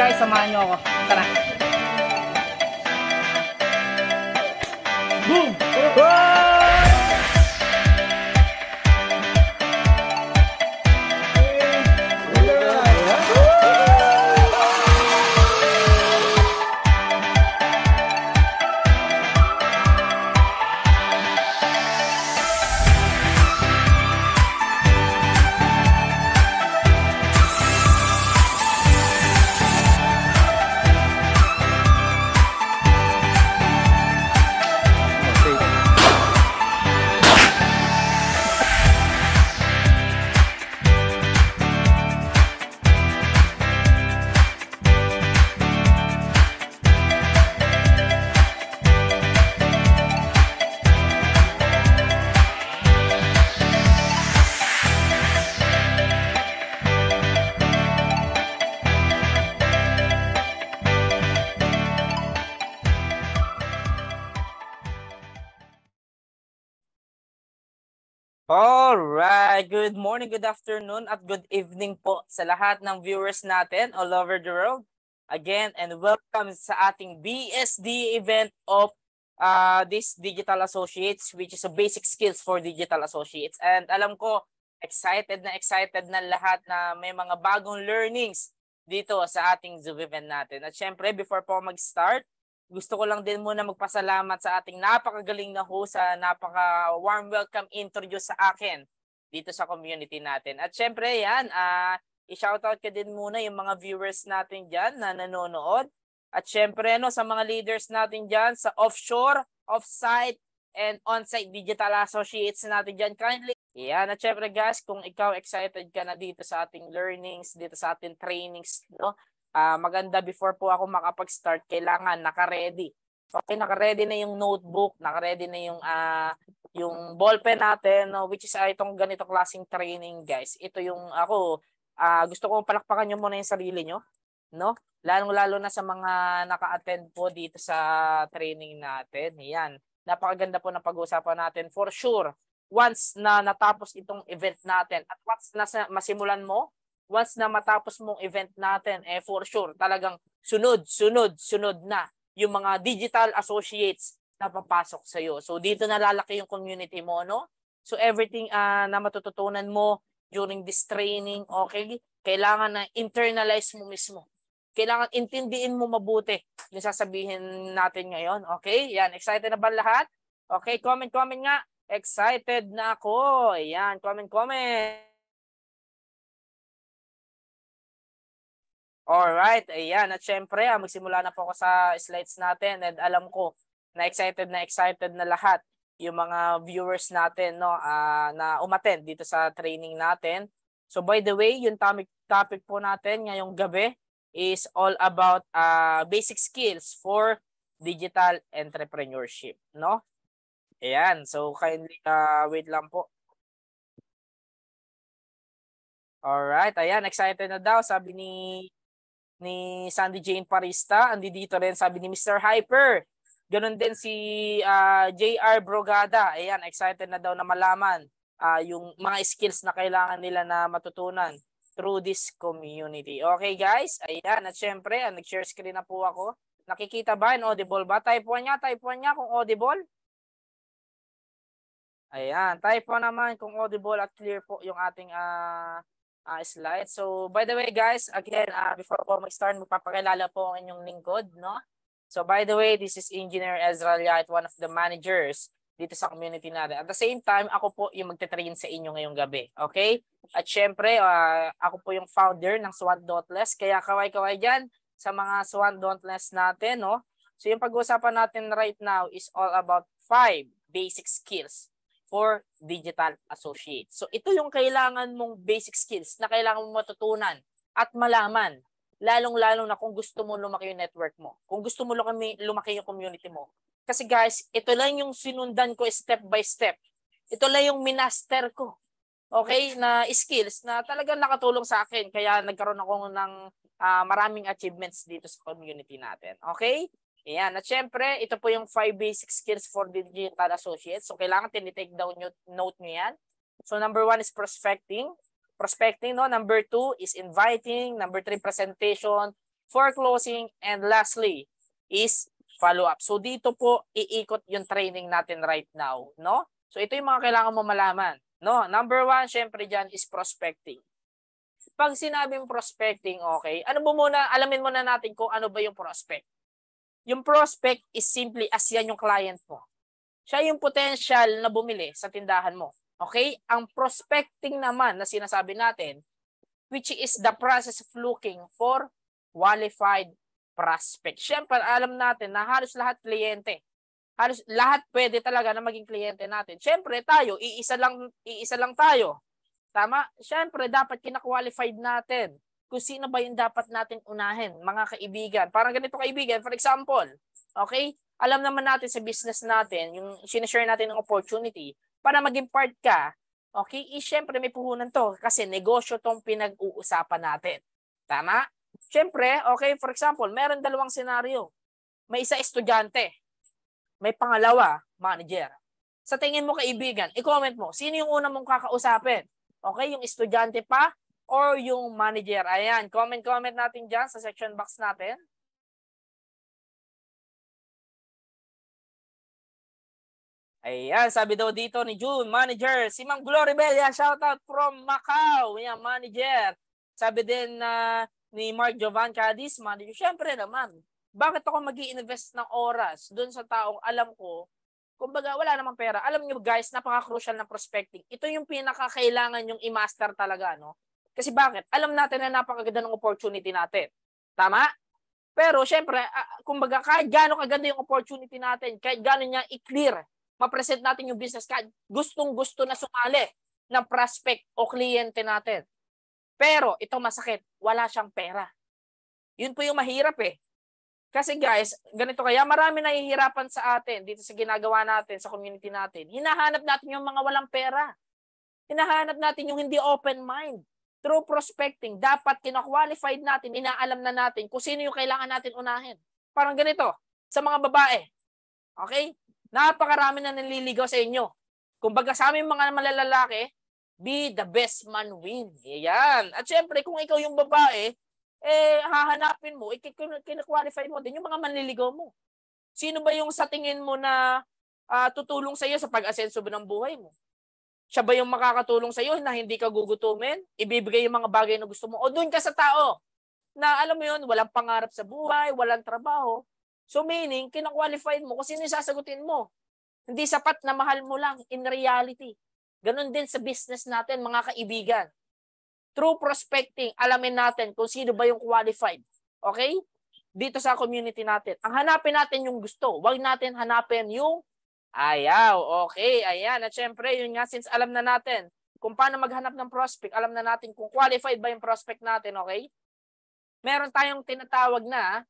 guys, samahan nyo ako. Tara. Boom! Alright, good morning, good afternoon, at good evening po sa lahat ng viewers natin all over the world. Again, and welcome sa ating BSD event of this Digital Associates, which is a basic skills for Digital Associates. And alam ko, excited na lahat na may mga bagong learnings dito sa ating Zoom event natin. At syempre, before po mag-start, gusto ko lang din muna magpasalamat sa ating napakagaling na host, sa napaka-warm welcome introduce sa akin dito sa community natin. At syempre yan, i-shoutout ko din muna yung mga viewers natin dyan na nanonood. At syempre sa mga leaders natin dyan sa offshore, offsite, and onsite digital associates natin dyan. Kindly. Yan. At syempre guys, kung ikaw excited ka na dito sa ating learnings, dito sa ating trainings, no? Maganda before po ako makapag-start, kailangan naka-ready. Okay, naka-ready na yung notebook, naka-ready na yung ballpen natin, no, which is itong ganito klaseng training, guys. Ito yung ako, gusto ko palakpakan nyo muna yung sarili nyo, no? Lalong-lalo na sa mga naka-attend po dito sa training natin. Yan. Napakaganda po na pag-uusapan natin. For sure, once na natapos itong event natin at once na masimulan mo, once na matapos mong event natin, for sure, talagang sunod na yung mga digital associates na papasok sa'yo. So, dito nalalaki yung community mo, no? So, everything na matututunan mo during this training, okay, kailangan na internalize mo mismo. Kailangan intindihin mo mabuti yung sasabihin natin ngayon, okay? Yan, excited na ba lahat? Okay, comment nga. Excited na ako. Yan, comment. Alright, ayan. At syempre, magsimula na po ako sa slides natin, and alam ko na excited na lahat yung mga viewers natin, no, na umattend dito sa training natin. So by the way, yung topic po natin ngayong gabi is all about basic skills for digital entrepreneurship, no? Ayan, so kindly wait lang po. Alright, ayan, excited na daw, sabi ni Sandy Jane Parista. Andi dito rin, sabi ni Mr. Hyper. Ganon din si JR Brogada. Ayan, excited na daw na malaman yung mga skills na kailangan nila na matutunan through this community. Okay guys, ayan. At syempre, nag-share screen na po ako. Nakikita ba? Audible ba? Type 1 niya kung audible. Ayan, type 1 naman kung audible at clear po yung ating slide. So, by the way guys, again, before po mag-start, magpapakilala po ang inyong lingkod, no? So, by the way, this is Engineer Ezra Liat, one of the managers dito sa community natin. At the same time, ako po yung magte-train sa inyo ngayong gabi, okay? At syempre, ako po yung founder ng Swan Dauntless, kaya kaway-kaway dyan sa mga Swan Dauntless natin, no? So, yung pag-uusapan natin right now is all about 5 basic skills for digital associates. So ito yung kailangan mong basic skills na kailangan mong matutunan at malaman, lalong-lalo na kung gusto mo lumaki yung network mo, kung gusto mo lumaki yung community mo. Kasi guys, ito lang yung sinundan ko step by step. Ito lang yung minaster ko. Okay, na skills na talagang nakatulong sa akin, kaya nagkaroon ako ng maraming achievements dito sa community natin. Okay? Ayan. At syempre, ito po yung 5 basic skills for digital associates. So, kailangan tinitake down note nyo yan. So, number 1 is prospecting, no? Number 2 is inviting. Number 3, presentation. for closing, and lastly is follow-up. So dito po iikot yung training natin right now, no? So ito yung mga kailangan mo malaman, no? Number 1, syempre dyan is prospecting. Pag sinabing prospecting, okay, ano ba muna, alamin muna natin kung ano ba yung prospect. Yung prospect is simply as yan yung client mo. Siya yung potential na bumili sa tindahan mo. Okay? Ang prospecting naman na sinasabi natin, which is the process of looking for qualified prospect. Siyempre, alam natin na halos lahat kliyente. Halos lahat pwede talaga na maging kliyente natin. Siyempre, tayo, iisa lang tayo. Tama? Siyempre, dapat kina-qualified natin kung sino ba yung dapat natin unahin, mga kaibigan. Parang ganito kaibigan, for example, okay? Alam naman natin sa business natin, yung sinishare natin ng opportunity, para maging part ka, okay? Siyempre, may puhunan to kasi negosyo tong pinag-uusapan natin. Tama? Siyempre, okay, for example, meron dalawang senaryo. May isa estudyante, may pangalawa, manager. Sa tingin mo kaibigan, i-comment mo, sino yung una mong kakausapin? Okay, yung estudyante pa or yung manager? Ayan, comment natin dyan sa section box natin. Ayan, sabi daw dito ni June, manager. Si Ma'am Glory Bella, shoutout from Macau. Ayan, manager. Sabi din ni Mark Jovan Cadiz, manager. Siyempre naman, bakit ako mag-i-invest ng oras doon sa taong alam ko, kumbaga wala namang pera. Alam niyo guys, napaka-crucial ng prospecting. Ito yung pinaka-kailangan yung i-master talaga, no? Kasi bakit? Alam natin na napakaganda ng opportunity natin. Tama? Pero syempre, kumbaga kahit gaano kaganda yung opportunity natin, kahit gaano niya i-clear, ma-present natin yung business, kahit gustong-gusto na sumali ng prospect o kliyente natin. Pero ito masakit, wala siyang pera. Yun po yung mahirap eh. Kasi guys, ganito kaya marami nahihirapan sa atin dito sa ginagawa natin, sa community natin. Hinahanap natin yung mga walang pera. Hinahanap natin yung hindi open mind. Through prospecting, dapat kina-qualified natin, inaalam na natin kung sino yung kailangan natin unahin. Parang ganito, sa mga babae. Okay? Napakarami na naliligaw sa inyo. Kumbaga sa aming mga malalalaki, be the best man win. Yan. At syempre, kung ikaw yung babae, hahanapin mo, kina-qualify mo din yung mga manliligaw mo. Sino ba yung sa tingin mo na tutulong sa iyo sa pag-asenso ng buhay mo? Siya ba yung makakatulong sa iyo na hindi ka gugutumin? Ibibigay yung mga bagay na gusto mo? O doon ka sa tao na alam mo yun, walang pangarap sa buhay, walang trabaho. So meaning, kina-qualified mo kung sino yung sasagutin mo. Hindi sapat na mahal mo lang in reality. Ganon din sa business natin, mga kaibigan. Through prospecting, alamin natin kung sino ba yung qualified. Okay? Dito sa community natin. Ang hanapin natin yung gusto. Huwag natin hanapin yung ayaw. Okay, ayan. At syempre, yun nga, since alam na natin kung paano maghanap ng prospect, alam na natin kung qualified ba yung prospect natin, okay? Meron tayong tinatawag na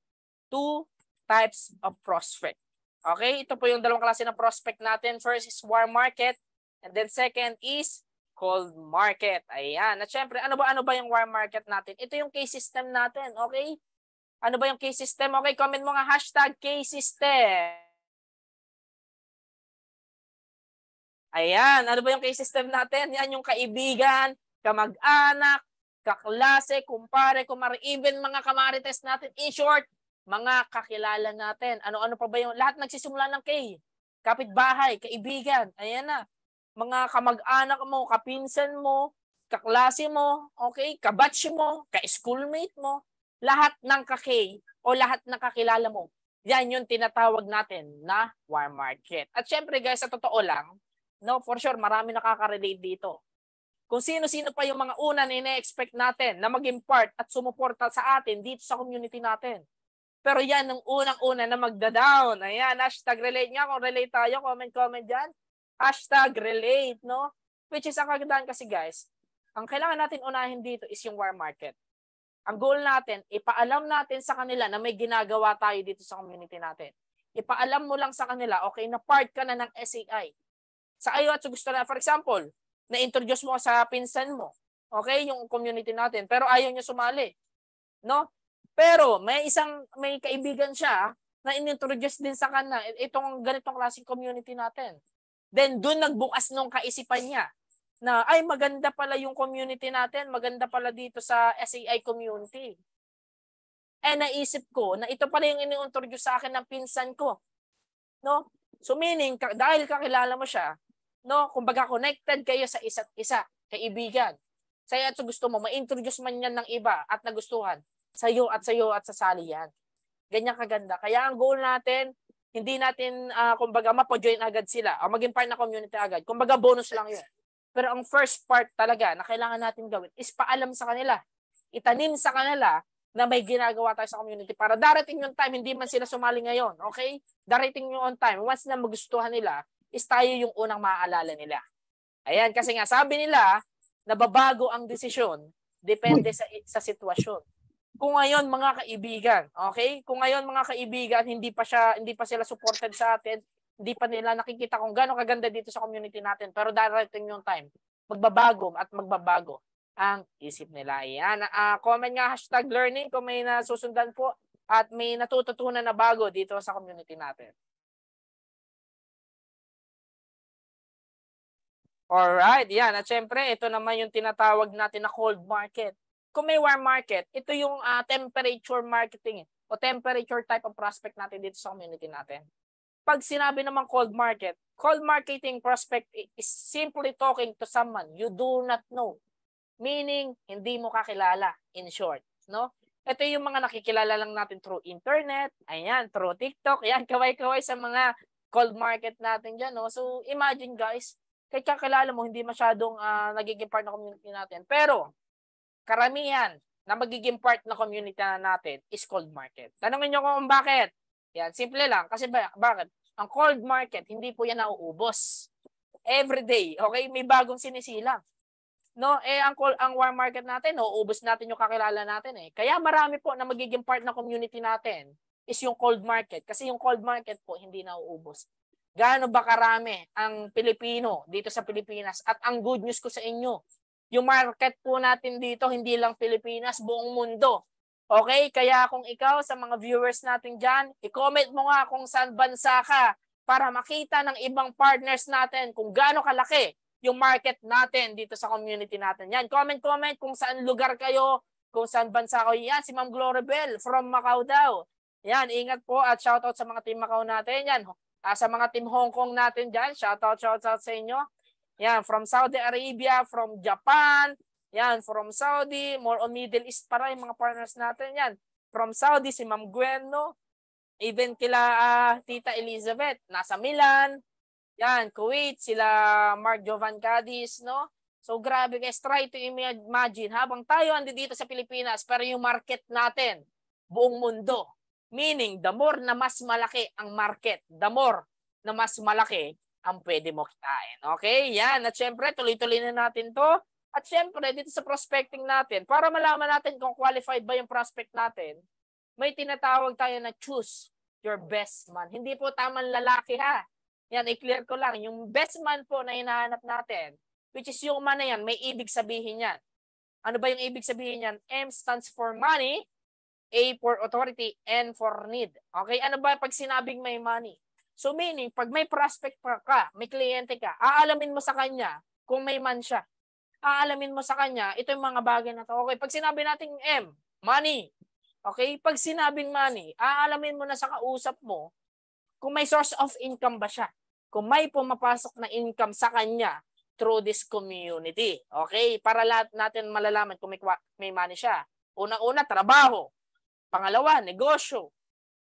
2 types of prospect. Okay? Ito po yung dalawang klase ng prospect natin. First is warm market, and then second is cold market. Ayan. At syempre, ano ba yung warm market natin? Ito yung case system natin. Okay? Ano ba yung case system? Okay, comment mo nga hashtag case system. Ayan. Ano ba yung case system natin? Yan yung kaibigan, kamag-anak, kaklase, kumpare, kumare, even mga kamarites natin. In short, mga kakilala natin. Ano-ano pa ba yung lahat nagsisimula ng K? Kapitbahay, kaibigan. Ayan na. Mga kamag-anak mo, kapinsan mo, kaklase mo, okay, kabatch mo, ka-schoolmate mo, lahat ng ka-K o lahat ng kakilala mo. Yan yung tinatawag natin na warm market. At syempre guys, sa totoo lang, no, for sure, marami nakaka-relate dito. Kung sino-sino pa yung mga una na ina-expect natin na maging part at sumuporta sa atin dito sa community natin. Pero yan, nung unang-una na magda-down. Ayan, hashtag relate nga. Kung relate tayo, comment dyan. Hashtag relate, no? Which is ang kagandahan kasi guys, ang kailangan natin unahin dito is yung warm market. Ang goal natin, ipaalam natin sa kanila na may ginagawa tayo dito sa community natin. Ipaalam mo lang sa kanila, okay, na part ka na ng SAI. Sa ayaw at sa gusto na, for example, na-introduce mo sa pinsan mo, okay, yung community natin, pero ayaw niya sumali. No? Pero may kaibigan siya na inintroduce din sa kanya itong ganitong klaseng community natin. Then doon nagbukas nung kaisipan niya na ay maganda pala yung community natin, maganda pala dito sa SAI community. naisip ko na ito pala yung ini-introduce sa akin ng pinsan ko. No? So meaning, dahil kakilala mo siya, no, kumbaga connected kayo sa isa't isa, kaibigan. Sa'yo at sa gusto mo, ma-introduce man yan ng iba at nagustuhan. Sa'yo at sa sali yan. Ganyan kaganda. Kaya ang goal natin, hindi natin, kumbaga, mapo-join agad sila o maging part na community agad. Kumbaga, bonus lang yun. Pero ang first part talaga na kailangan natin gawin is paalam sa kanila. Itanim sa kanila na may ginagawa tayo sa community para darating yung time, hindi man sila sumali ngayon. Okay? Darating yung on time. Once na magustuhan nila, is tayo yung unang maaalala nila. Ayan, kasi nga sabi nila, nababago ang desisyon depende sa sitwasyon. Kung ngayon mga kaibigan, okay? Kung ngayon mga kaibigan, hindi pa sila supported sa atin, hindi pa nila nakikita kung gaano kaganda dito sa community natin. Pero darating yung time, magbabago ang isip nila. Ayan, comment nga #learning kung may nasusundan po at may natututunan na bago dito sa community natin. Alright, yan. At syempre, ito naman yung tinatawag natin na cold market. Kung may warm market, ito yung temperature marketing o temperature type of prospect natin dito sa community natin. Pag sinabi naman cold marketing prospect is simply talking to someone you do not know. Meaning, hindi mo kakilala, in short. No? Ito yung mga nakikilala lang natin through internet, ayan, through TikTok, ayan, kaway-kaway sa mga cold market natin dyan. No? So, imagine guys, kahit kakilala mo, hindi masyadong nagiging part ng community natin. Pero, karamihan na magiging part ng community natin is cold market. Tanungin nyo kung bakit. Yan, simple lang. Kasi bakit? Ang cold market, hindi po yan nauubos. Every day, okay? May bagong sinisilang. No, ang warm market natin, nauubos natin yung kakilala natin eh. Kaya marami po na magiging part ng community natin is yung cold market. Kasi yung cold market po, hindi nauubos. Gaano ba karami ang Pilipino dito sa Pilipinas? At ang good news ko sa inyo, yung market po natin dito, hindi lang Pilipinas, buong mundo. Okay? Kaya kung ikaw, sa mga viewers natin dyan, i-comment mo nga kung saan bansa ka para makita ng ibang partners natin kung gaano kalaki yung market natin dito sa community natin. Yan, comment kung saan lugar kayo, kung saan bansa kayo. Yan, si Ma'am Glorabel from Macau daw. Yan, ingat po at shoutout sa mga team Macau natin. Yan, sa mga team Hong Kong natin dyan, shoutout sa inyo. Yan, from Saudi Arabia, from Japan, yan, from Saudi, more on Middle East para yung mga partners natin. Yan, from Saudi, si Ma'am Gwen, no? Even kila Tita Elizabeth, nasa Milan. Yan, Kuwait, sila Mark Jovan Cadiz, no? So grabe guys, try to imagine, habang tayo andi dito sa Pilipinas, pero yung market natin, buong mundo. Meaning, the more na mas malaki ang market, the more na mas malaki ang pwede mo kitain. Okay? Yan. At syempre, tuloy-tuloy na natin to. At syempre, dito sa prospecting natin, para malaman natin kung qualified ba yung prospect natin, may tinatawag tayo na choose your best man. Hindi po tamang lalaki ha. Yan, i-clear ko lang. Yung best man po na hinahanap natin, which is yung man na yan, may ibig sabihin yan. Ano ba yung ibig sabihin yan? M stands for money, A for authority, N for need. Okay? Ano ba pag sinabing may money? So meaning, pag may prospect ka, may kliyente ka, aalamin mo sa kanya kung may man siya. Aalamin mo sa kanya, ito yung mga bagay na to. Okay, pag sinabi natin M, money. Okay, pag sinabing money, aalamin mo na sa kausap mo kung may source of income ba siya. Kung may pumapasok na income sa kanya through this community. Okay, para lahat natin malalaman kung may money siya. Una-una, trabaho. Pangalawa, negosyo.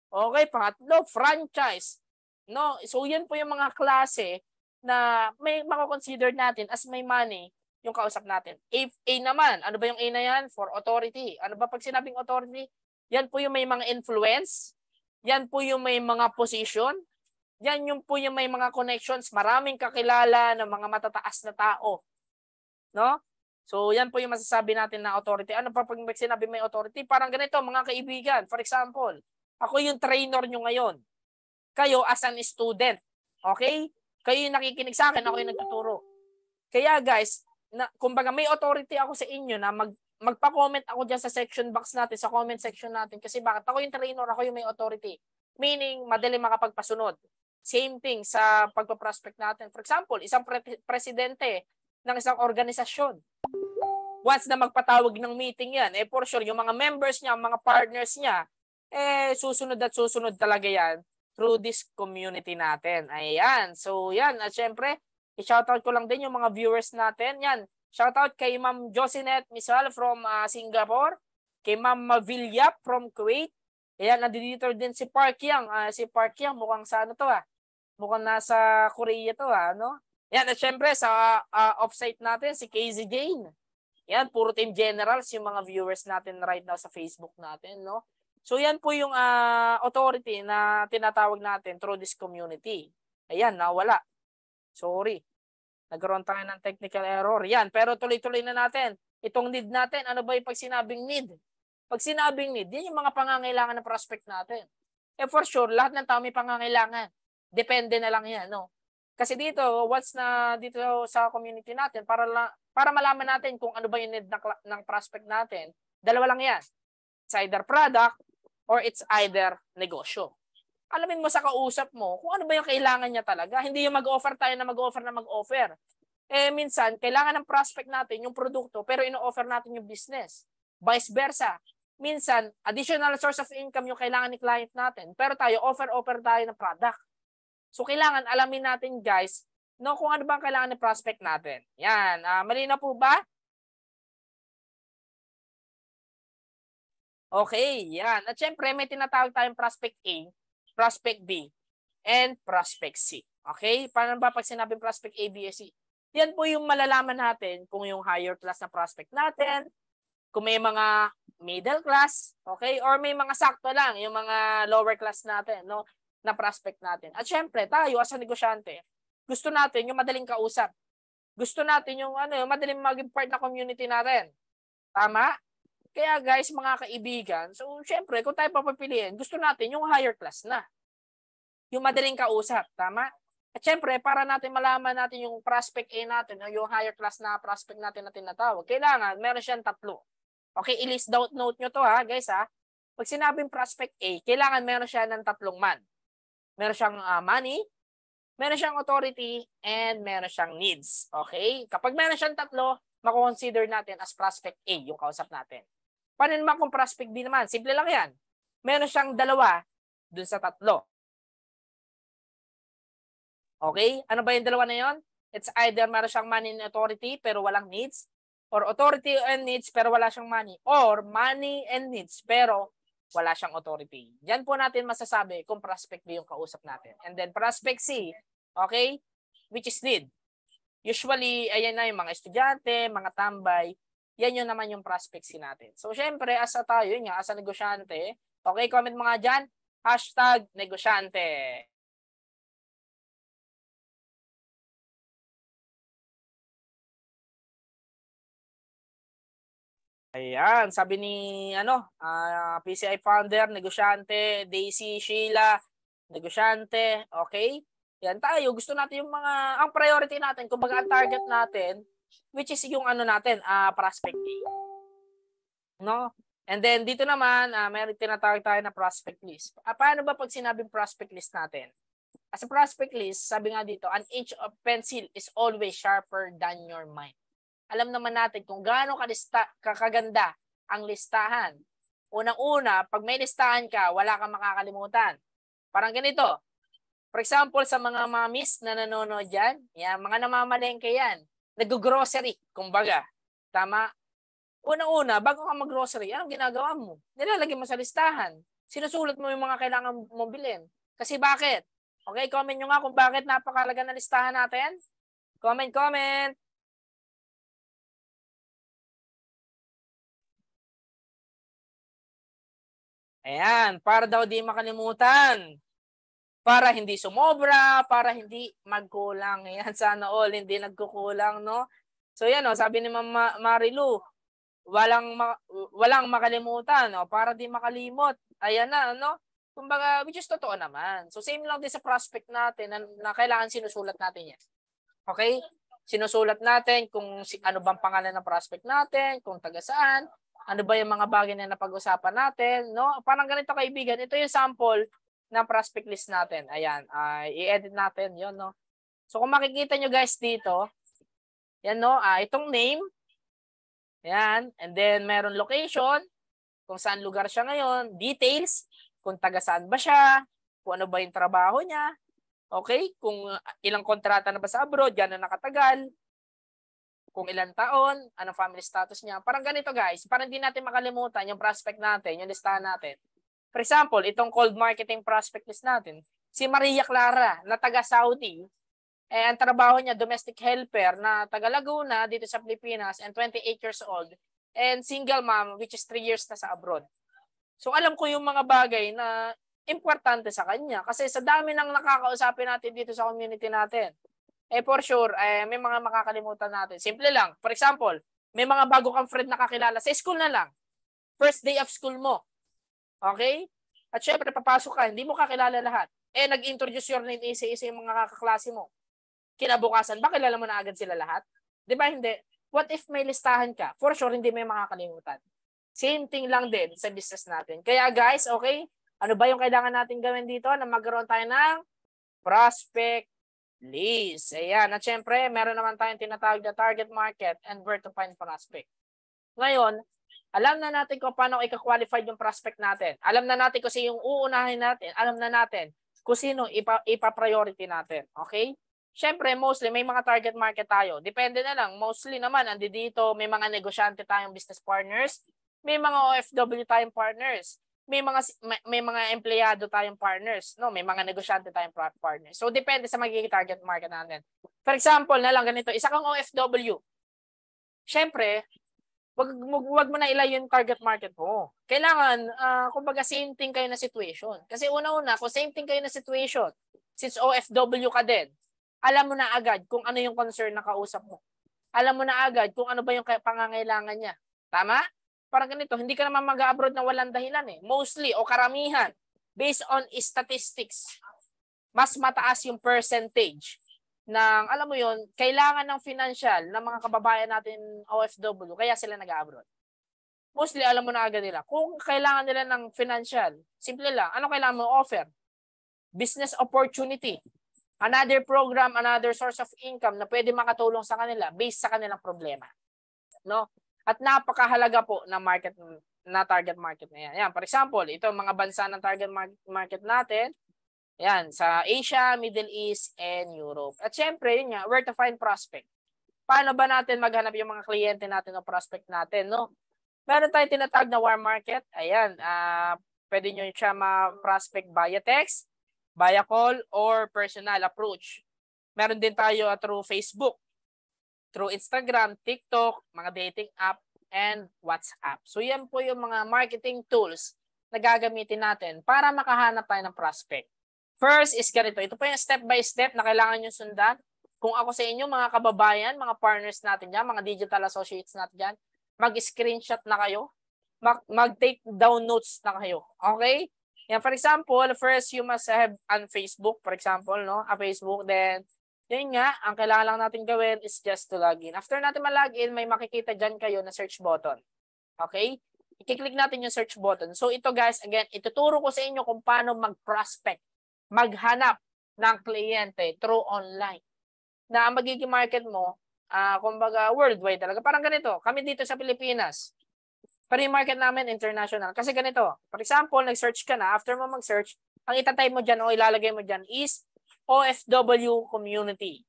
Okay, pangatlo, franchise. No, so yan po yung mga klase na may mako-consider natin as may money yung kausap natin. A naman, ano ba yung A na yan? For authority. Ano ba pag sinabing authority? Yan po yung may mga influence. Yan po yung may mga position. Yan yung po yung may mga connections. Maraming kakilala ng mga matataas na tao. No? So yan po yung masasabi natin na authority. Ano pa pag sinabi may authority? Parang ganito mga kaibigan. For example, ako yung trainer nyo ngayon. Kayo as an student. Okay? Kayo yung nakikinig sa akin, ako yung nagtuturo. Kaya guys, kumbaga may authority ako sa inyo na magpa-comment ako dyan sa section box natin, sa comment section natin. Kasi bakit? Ako yung trainer, ako yung may authority. Meaning, madali makapagpasunod. Same thing sa pagpa-prospect natin. For example, isang presidente ng isang organisasyon. once na magpatawag ng meeting yan, for sure, yung mga members niya, mga partners niya, susunod at susunod talaga yan through this community natin. Ayan. So, yan. At syempre, i-shoutout ko lang din yung mga viewers natin. Yan. Shoutout kay Ma'am Josinet Misal from Singapore. Kay Ma'am Mavilla from Kuwait. Ayan, nandito din si Park Yang. Si Park Yang, mukhang sa ano to mukhang nasa Korea to no? Yan. At syempre, sa offsite natin, si KZ Jane. Yan, puro team generals yung mga viewers natin right now sa Facebook natin, no? So yan po yung authority na tinatawag natin through this community. Ayan, nawala. Sorry. Nagkaroon tayo ng technical error. Yan, pero tuloy-tuloy na natin. Itong need natin, ano ba yung pag sinabing need? Pag sinabing need, yan yung mga pangangailangan ng prospect natin. For sure, lahat ng tao may pangangailangan. Depende na lang yan, no? Kasi dito, once na dito sa community natin, para malaman natin kung ano ba yung need ng prospect natin, dalawa lang yan. It's either product or it's either negosyo. Alamin mo sa kausap mo kung ano ba yung kailangan niya talaga. Hindi yung mag-offer tayo na mag-offer. Minsan, kailangan ng prospect natin yung produkto pero ino-offer natin yung business. Vice versa. Minsan, additional source of income yung kailangan ni client natin pero tayo, offer tayo ng product. So, kailangan alamin natin guys no, kung ano ba ang kailangan ng prospect natin. Yan. Malinaw po ba? Okay, yan. At syempre, may tinatawag tayong prospect A, prospect B, and prospect C. Okay? Paano ba pag sinabing prospect A, B, C? Yan po yung malalaman natin kung yung higher class na prospect natin, kung may mga middle class, okay? Or may mga sakto lang, yung mga lower class natin, no? Na prospect natin. At syempre, tayo as a negosyante, gusto natin yung madaling kausap. Gusto natin yung yung madaling maging part na community natin. Tama? Kaya guys, mga kaibigan, so syempre, kung tayo papapiliin, gusto natin yung higher class na. Yung madaling kausap, tama? At syempre, para natin malaman natin yung prospect A natin, o yung higher class na prospect natin na tinatawag, kailangan meron siyang tatlo. Okay, i-list note nyo to guys Pag sinabing prospect A, kailangan meron siya ng tatlong man. Meron siyang money, meron siyang authority, and meron siyang needs. Okay? Kapag meron siyang tatlo, mako-consider natin as prospect A yung kausap natin. Paano naman kung prospect B naman? Simple lang yan. Meron siyang dalawa dun sa tatlo. Okay? Ano ba yung dalawa na yon? It's either meron siyang money and authority pero walang needs, or authority and needs pero wala siyang money, or money and needs pero wala siyang authority. Yan po natin masasabi kung prospect B yung kausap natin. And then prospect C, okay? Which is need. Usually, ayan na yung mga estudyante, mga tambay, yan yun naman yung prospect C natin. So, syempre, as a negosyante, okay, comment mga dyan, #negosyante. Ayan, sabi ni PCI founder, negosyante, Daisy, Sheila, negosyante, okay? Yan tayo, gusto natin yung ang priority natin, kumbaga ang target natin, which is yung natin, prospect A. No? And then dito naman, may tinatawag tayo na prospect list. Paano ba pag sinabing prospect list natin? As a prospect list, sabi nga dito, an edge of pencil is always sharper than your mind. Alam naman natin kung gaano kakaganda ang listahan. Unang-una, pag may listahan ka, wala kang makakalimutan. Parang ganito. For example, sa mga mamis na nanonood dyan, yan, mga namamalengke yan, nag-grocery, kumbaga. Tama? Unang-una, bago ka mag-grocery, anong ginagawa mo? Nilalagay mo sa listahan. Sinusulat mo yung mga kailangan mong bilhin. Kasi bakit? Okay, comment nyo nga kung bakit napakalaga na listahan natin. Comment. Ayan, para daw di makalimutan. Para hindi sumobra, para hindi magkulang. Ayan, sana all, hindi nagkukulang, no? So yan, sabi ni Mama Marilu, walang makalimutan, para di makalimot. Ayan na, no? Kumbaga, which is totoo naman. So same lang din sa prospect natin na kailangan sinusulat natin yan. Okay? Sinusulat natin kung ano bang pangalan ng prospect natin, kung taga saan, ano ba yung mga bagay na napag-usapan natin, no? Parang ganito kaibigan, ito yung sample ng prospect list natin. Ayan, i-edit natin 'yon, no? So kung makikita nyo guys dito, yan no, itong name, Ayan. And then, meron location, kung saan lugar siya ngayon, details, kung taga saan ba siya, kung ano ba yung trabaho niya, okay? Kung ilang kontrata na ba sa abroad, gano'n nakatagal, kung ilang taon, anong family status niya. Parang ganito guys, parang hindi natin makalimutan yung prospect natin, yung listahan natin. For example, itong cold marketing prospect list natin, si Maria Clara na taga Saudi, ang trabaho niya domestic helper na taga Laguna dito sa Pilipinas and 28 years old and single mom which is 3 years na sa abroad. So alam ko yung mga bagay na importante sa kanya kasi sa dami ng nakakausapin natin dito sa community natin. For sure, may mga makakalimutan natin. Simple lang. For example, may mga bago kang friend na kakilala sa school na lang. First day of school mo. Okay? At syempre, papasok ka, hindi mo kakilala lahat. Nag-introduce your name isa-isa yung mga kakaklase mo. Kinabukasan ba, kilala mo na agad sila lahat? Di ba hindi? What if may listahan ka? For sure, hindi may makakalimutan. Same thing lang din sa business natin. Kaya guys, okay, ano ba yung kailangan natin gawin dito na magkaroon tayo ng prospect list? Ayan. At syempre, meron naman tayong tinatawag na target market and where to find prospect. Ngayon, alam na natin kung paano ika-qualify yung prospect natin. Alam na natin kung sino yung uunahin natin. Alam na natin kung sino ipa-priority natin. Okay? Syempre, mostly may mga target market tayo. Depende na lang. Mostly naman, andi dito, may mga negosyante tayong business partners. May mga OFW tayong partners. May mga empleyado tayong partners. No, may mga negosyante tayong partners. So, depende sa magiging target market natin. For example, na lang ganito, isa kang OFW. Syempre, wag mo na ilay yung target market mo. Kailangan, kumbaga same thing kayo na situation. Kasi una-una, kung same thing kayo na situation, since OFW ka din, alam mo na agad kung ano yung concern na kausap mo. Alam mo na agad kung ano ba yung pangangailangan niya. Tama? Parang ganito, hindi ka naman mag-abroad na walang dahilan eh. Mostly o karamihan, based on statistics, mas mataas yung percentage ng, alam mo yon, kailangan ng financial ng mga kababayan natin OFW, kaya sila nag-abroad. Mostly, alam mo na agad nila. Kung kailangan nila ng financial, simple lang, ano kailangan mo offer? Business opportunity. Another program, another source of income na pwede makatulong sa kanila based sa kanilang problema. No? At napakahalaga po na market na target market na yan. Yan, for example, ito mga bansa ng target market natin. Yan, sa Asia, Middle East, and Europe. At syempre, yun nga, where to find prospect. Paano ba natin maghanap yung mga kliyente natin o prospect natin, no? Meron tayong tinatawag na warm market. Ayan, pwede nyo siya ma-prospect via text, via call, or personal approach. Meron din tayo through Facebook, through Instagram, TikTok, mga dating app, and WhatsApp. So yan po yung mga marketing tools na gagamitin natin para makahanap tayo ng prospect. First is ganito. Ito po yung step by step na kailangan nyo sundan. Kung ako sa inyo, mga kababayan, mga partners natin dyan, mga digital associates natin dyan, mag-screenshot na kayo. Mag-take down notes na kayo. Okay? Yan, for example, first you must have on Facebook, for example, no? A Facebook, then yun nga, ang kailangan lang natin gawin is just to log in. After natin ma-login, may makikita dyan kayo na search button. Okay? I-click natin yung search button. So ito guys, again, ituturo ko sa inyo kung paano mag-prospect, maghanap ng kliyente through online. Na ang magiging market mo, kumbaga worldwide talaga. Parang ganito, kami dito sa Pilipinas, pero yung market namin international. Kasi ganito, for example, nag-search ka na, after mo mag-search, ang itatype mo dyan o ilalagay mo dyan is OFW community.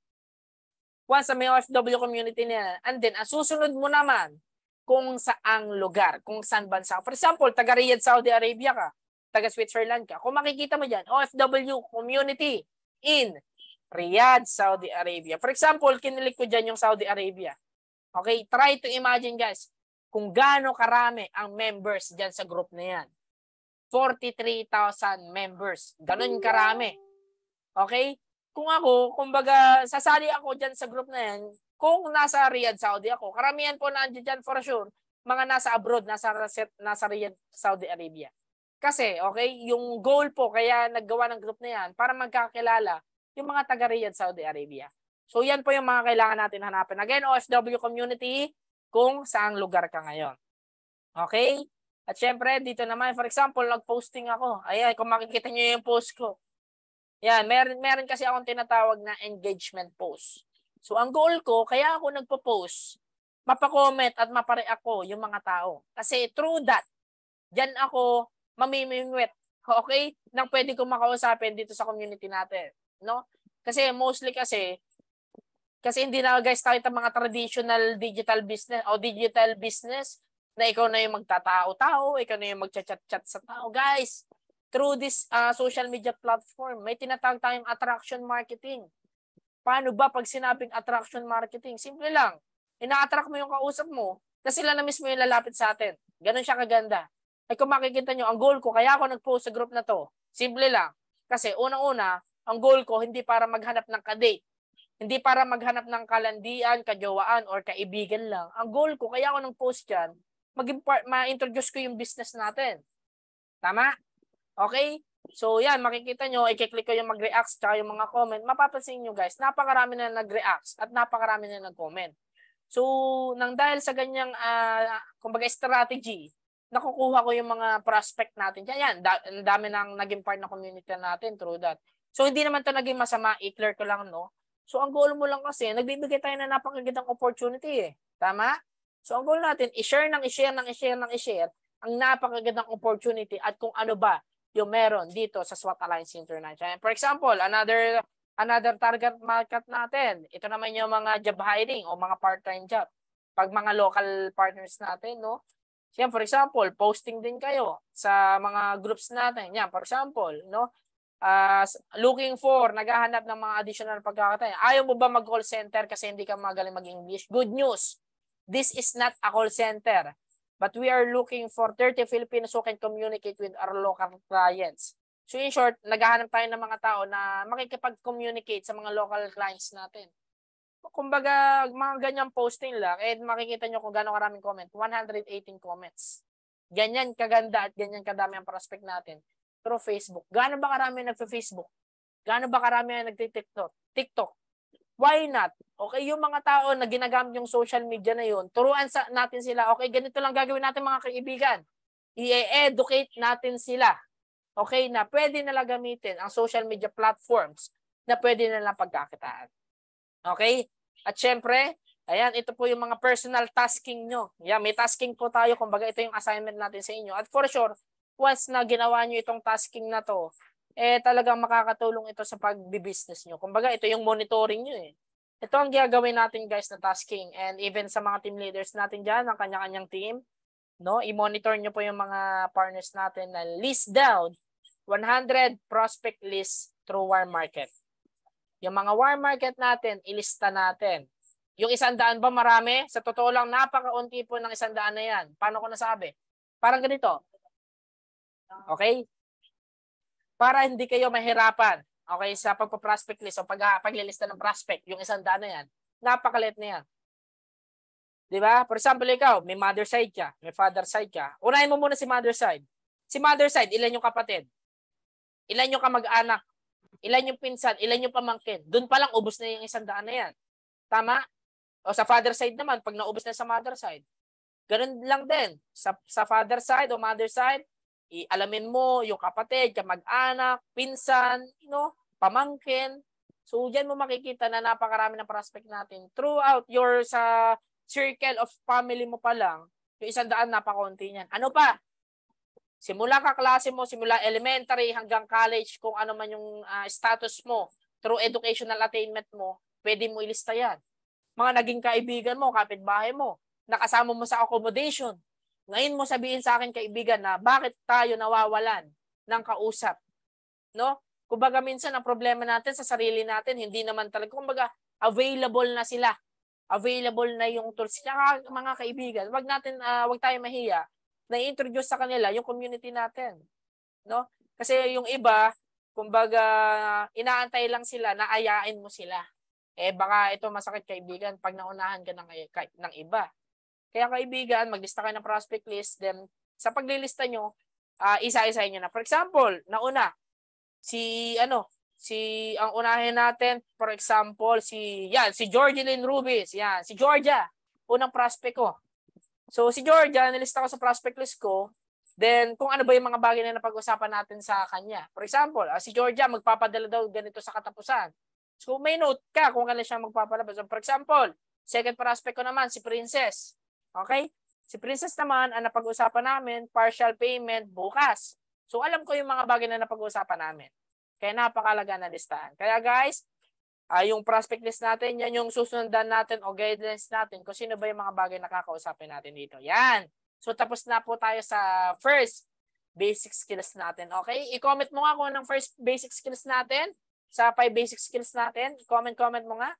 Once na may OFW community na, and then, ang susunod mo naman kung saang lugar, kung saan bansa. For example, taga Riyadh, Saudi Arabia ka, taga Switzerland ka. Kung makikita mo dyan, OFW community in Riyadh, Saudi Arabia. For example, kinilik ko dyan yung Saudi Arabia. Okay, try to imagine guys, kung gaano karami ang members dyan sa group na yan. 43,000 members. Ganon karami. Okay? Kung ako, kumbaga, sasali ako dyan sa group na yan, kung nasa Riyadh, Saudi ako, karamihan po nandiyan dyan for sure, mga nasa abroad, nasa Riyadh, Saudi Arabia. Kasi, okay, yung goal po, kaya naggawa ng group na yan, para magkakilala yung mga taga Riyadh, Saudi Arabia. So, yan po yung mga kailangan natin hanapin. Again, OFW community, kung saang lugar ka ngayon. Okay? At syempre, dito naman, for example, nag-posting ako. Ayan, kung makikita nyo yung post ko. Yan, meron kasi akong tinatawag na engagement post. So, ang goal ko, kaya ako nagpo-post mapakomment at mapareact ko yung mga tao. Kasi through that, diyan ako mamimingwit, okay, nang pwede kong makausapin dito sa community natin, no? Kasi mostly kasi hindi na guys tayo ng mga traditional digital business o digital business na ikaw na yung magtatao-tao, ikaw na yung magchat-chat sa tao. Guys, through this social media platform, may tinatawag tayong attraction marketing. Paano ba pag sinabing attraction marketing? Simple lang. Ina-attract mo yung kausap mo na sila na mismo yung lalapit sa atin. Ganun siya kaganda. Ay kung makikita nyo, ang goal ko, kaya ako nag-post sa group na to, simple lang. Kasi unang-una, ang goal ko hindi para maghanap ng kadate. Hindi para maghanap ng kalandian, kajowaan, or kaibigan lang. Ang goal ko, kaya ako nag-post dyan, ma-introduce ko yung business natin. Tama? Okay? So yan, makikita nyo, i-click ko yung mag-reacts tsaka yung mga comment. Mapapansin nyo guys, napakarami na nag-reacts at napakarami na nag-comment. So, nang dahil sa ganyang, kumbaga strategy, nakukuha ko yung mga prospect natin. Yan, ang dami nang naging part ng community natin through that. So, hindi naman ito naging masama, i-clear ko lang, no? So, ang goal mo lang kasi, nagbibigay tayo na napakagandang opportunity eh. Tama? So, ang goal natin, i-share ang napakagandang opportunity at kung ano ba yung meron dito sa SWOT Alliance International. For example, another target market natin, ito naman yung mga job hiring o mga part-time job. Pag mga local partners natin, no? Yan, for example, posting din kayo sa mga groups natin. Yan, for example, no? Looking for, naghahanap ng mga additional pagkakataon. Ayaw mo ba mag-call center kasi hindi ka magaling mag-English? Good news. This is not a call center. But we are looking for 30 Filipinos who can communicate with our local clients. So in short, naghahanap tayo ng mga tao na makikipag-communicate sa mga local clients natin. Kumbaga, mga ganyang posting lang, makikita nyo kung gano'ng karaming comment. 118 comments. Ganyan kaganda at ganyan kadami ang prospect natin through Facebook. Gaano ba karami nagfe-Facebook? Gaano ba karami nagti-TikTok? TikTok. Why not? Okay, yung mga tao na ginagamit yung social media na yun, turuan natin sila, okay, ganito lang gagawin natin mga kaibigan. I-educate natin sila. Okay, na pwede nila gamitin ang social media platforms na pwede nila pagkakitaan. Okay? At syempre, ayan, ito po yung mga personal tasking nyo. Yan, may tasking po tayo, kumbaga ito yung assignment natin sa inyo. At for sure, once na ginawa nyo itong tasking na to, talagang makakatulong ito sa pag-business nyo. Kumbaga, ito yung monitoring nyo eh. Ito ang gagawin natin guys na tasking. And even sa mga team leaders natin dyan, ang kanya-kanyang team, no, i-monitor nyo po yung mga partners natin na list down 100 prospect list through warm market. Yung mga warm market natin, ilista natin. Yung 100 ba marami? Sa totoo lang, napakaunti po ng 100 na yan. Paano ko nasabi? Parang ganito. Okay? Para hindi kayo mahirapan. Okay, sa pagpa-prospect list o paglilista ng prospect, yung 100 na yan, napakalit na yan. Di ba? For example, ikaw, may mother side ka, may father side ka. Unahin mo muna si mother side. Si mother side, ilan yung kapatid? Ilan yung kamag-anak? Ilan yung pinsan? Ilan yung pamangkin? Doon pa lang, ubos na yung 100 na yan. Tama? O sa father side naman, pag naubos na sa mother side. Ganun lang din. Sa father side o mother side, alamin mo yung kapatid, kamag-anak, pinsan, pamangkin. So, diyan mo makikita na napakarami ng prospect natin. Throughout your sa circle of family mo pa lang, yung 100 napakaunti niyan. Ano pa? Simula kaklase mo, simula elementary hanggang college, kung ano man yung status mo, through educational attainment mo, pwede mo ilista yan. Mga naging kaibigan mo, kapitbahay mo, nakasama mo sa accommodation. Ngayon mo sabihin sa akin, kaibigan, na bakit tayo nawawalan ng kausap? No? Kumbaga minsan ang problema natin sa sarili natin, hindi naman talaga, kumbaga available na sila. Available na yung tools. Kaya mga kaibigan, wag tayo mahiya na i-introduce sa kanila yung community natin. No? Kasi yung iba, kumbaga inaantay lang sila na ayain mo sila. Baka ito masakit kaibigan pag naunahan ka ng iba. Kaya kaibigan, maglista kayo ng prospect list, then sa paglilista nyo, isa-isahin nyo na. For example, nauna, ang unahin natin, for example, si Georgeline Rubis, yan, si Georgia, unang prospect ko. So si Georgia, nilista ko sa prospect list ko, then kung ano ba yung mga bagay na napag-usapan natin sa kanya. For example, si Georgia, magpapadala daw ganito sa katapusan. So may note ka kung kailan siya magpapalabas. So, for example, Second prospect ko naman, si Princess. Okay? Si Princess naman, ang napag-usapan namin, partial payment bukas. So, alam ko yung mga bagay na napag-usapan namin. Kaya napakalaga na listahan. Kaya guys, yung prospect list natin, yan yung susundan natin o guidelines natin kung sino ba yung mga bagay na kakausapin natin dito. Yan. So, tapos na po tayo sa first basic skills natin. Okay? I-comment mo nga kung anong first basic skills natin. Sa 5 basic skills natin. Comment mo nga.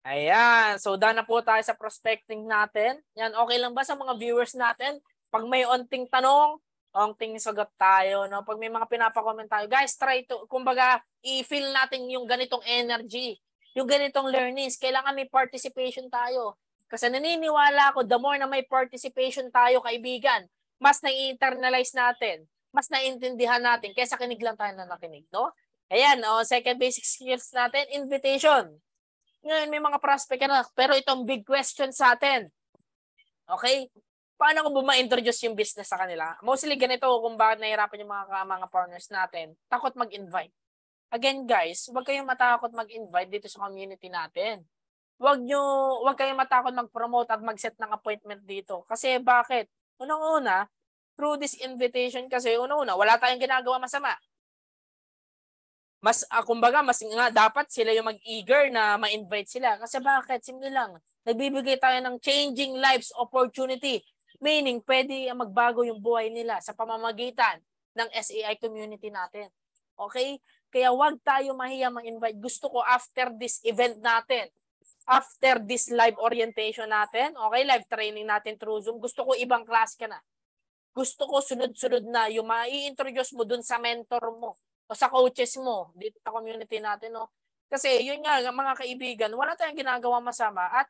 Ayan. So, done na po tayo sa prospecting natin. Yan, okay lang ba sa mga viewers natin? Pag may onting tanong, onting sagot tayo. No? Pag may mga pinapakomment tayo, guys, try to, kumbaga, i-feel natin yung ganitong energy, yung ganitong learnings. Kailangan may participation tayo. Kasi naniniwala ako, the more na may participation tayo, kaibigan, mas na-internalize natin, mas naiintindihan natin, kaysa kinig lang tayo na nakinig. No? Ayan, second basic skills natin, invitation. Ngayon, may mga prospect ka na. Pero itong big question sa atin. Okay? Paano ko ba ma-introduce yung business sa kanila? Mostly ganito kung bakit nahihirapan yung mga partners natin. Takot mag-invite. Again, guys, huwag kayong matakot mag-invite dito sa community natin. Huwag kayong matakot mag-promote at mag-set ng appointment dito. Kasi bakit? Unang-una, through this invitation kasi, unang-una, wala tayong ginagawa masama. Kumbaga, mas nga dapat sila yung mag-eager na ma-invite sila. Kasi bakit? Simple lang. Nagbibigay tayo ng changing lives opportunity. Meaning, pwede magbago yung buhay nila sa pamamagitan ng SAI community natin. Okay? Kaya wag tayo mahiya ma-invite. Gusto ko after this event natin, after this live orientation natin, okay, live training natin through Zoom, gusto ko ibang class ka na. Gusto ko sunod-sunod na yung mai-introduce mo dun sa mentor mo o sa coaches mo dito sa community natin, no? Kasi yun nga, mga kaibigan, wala tayong ginagawa masama at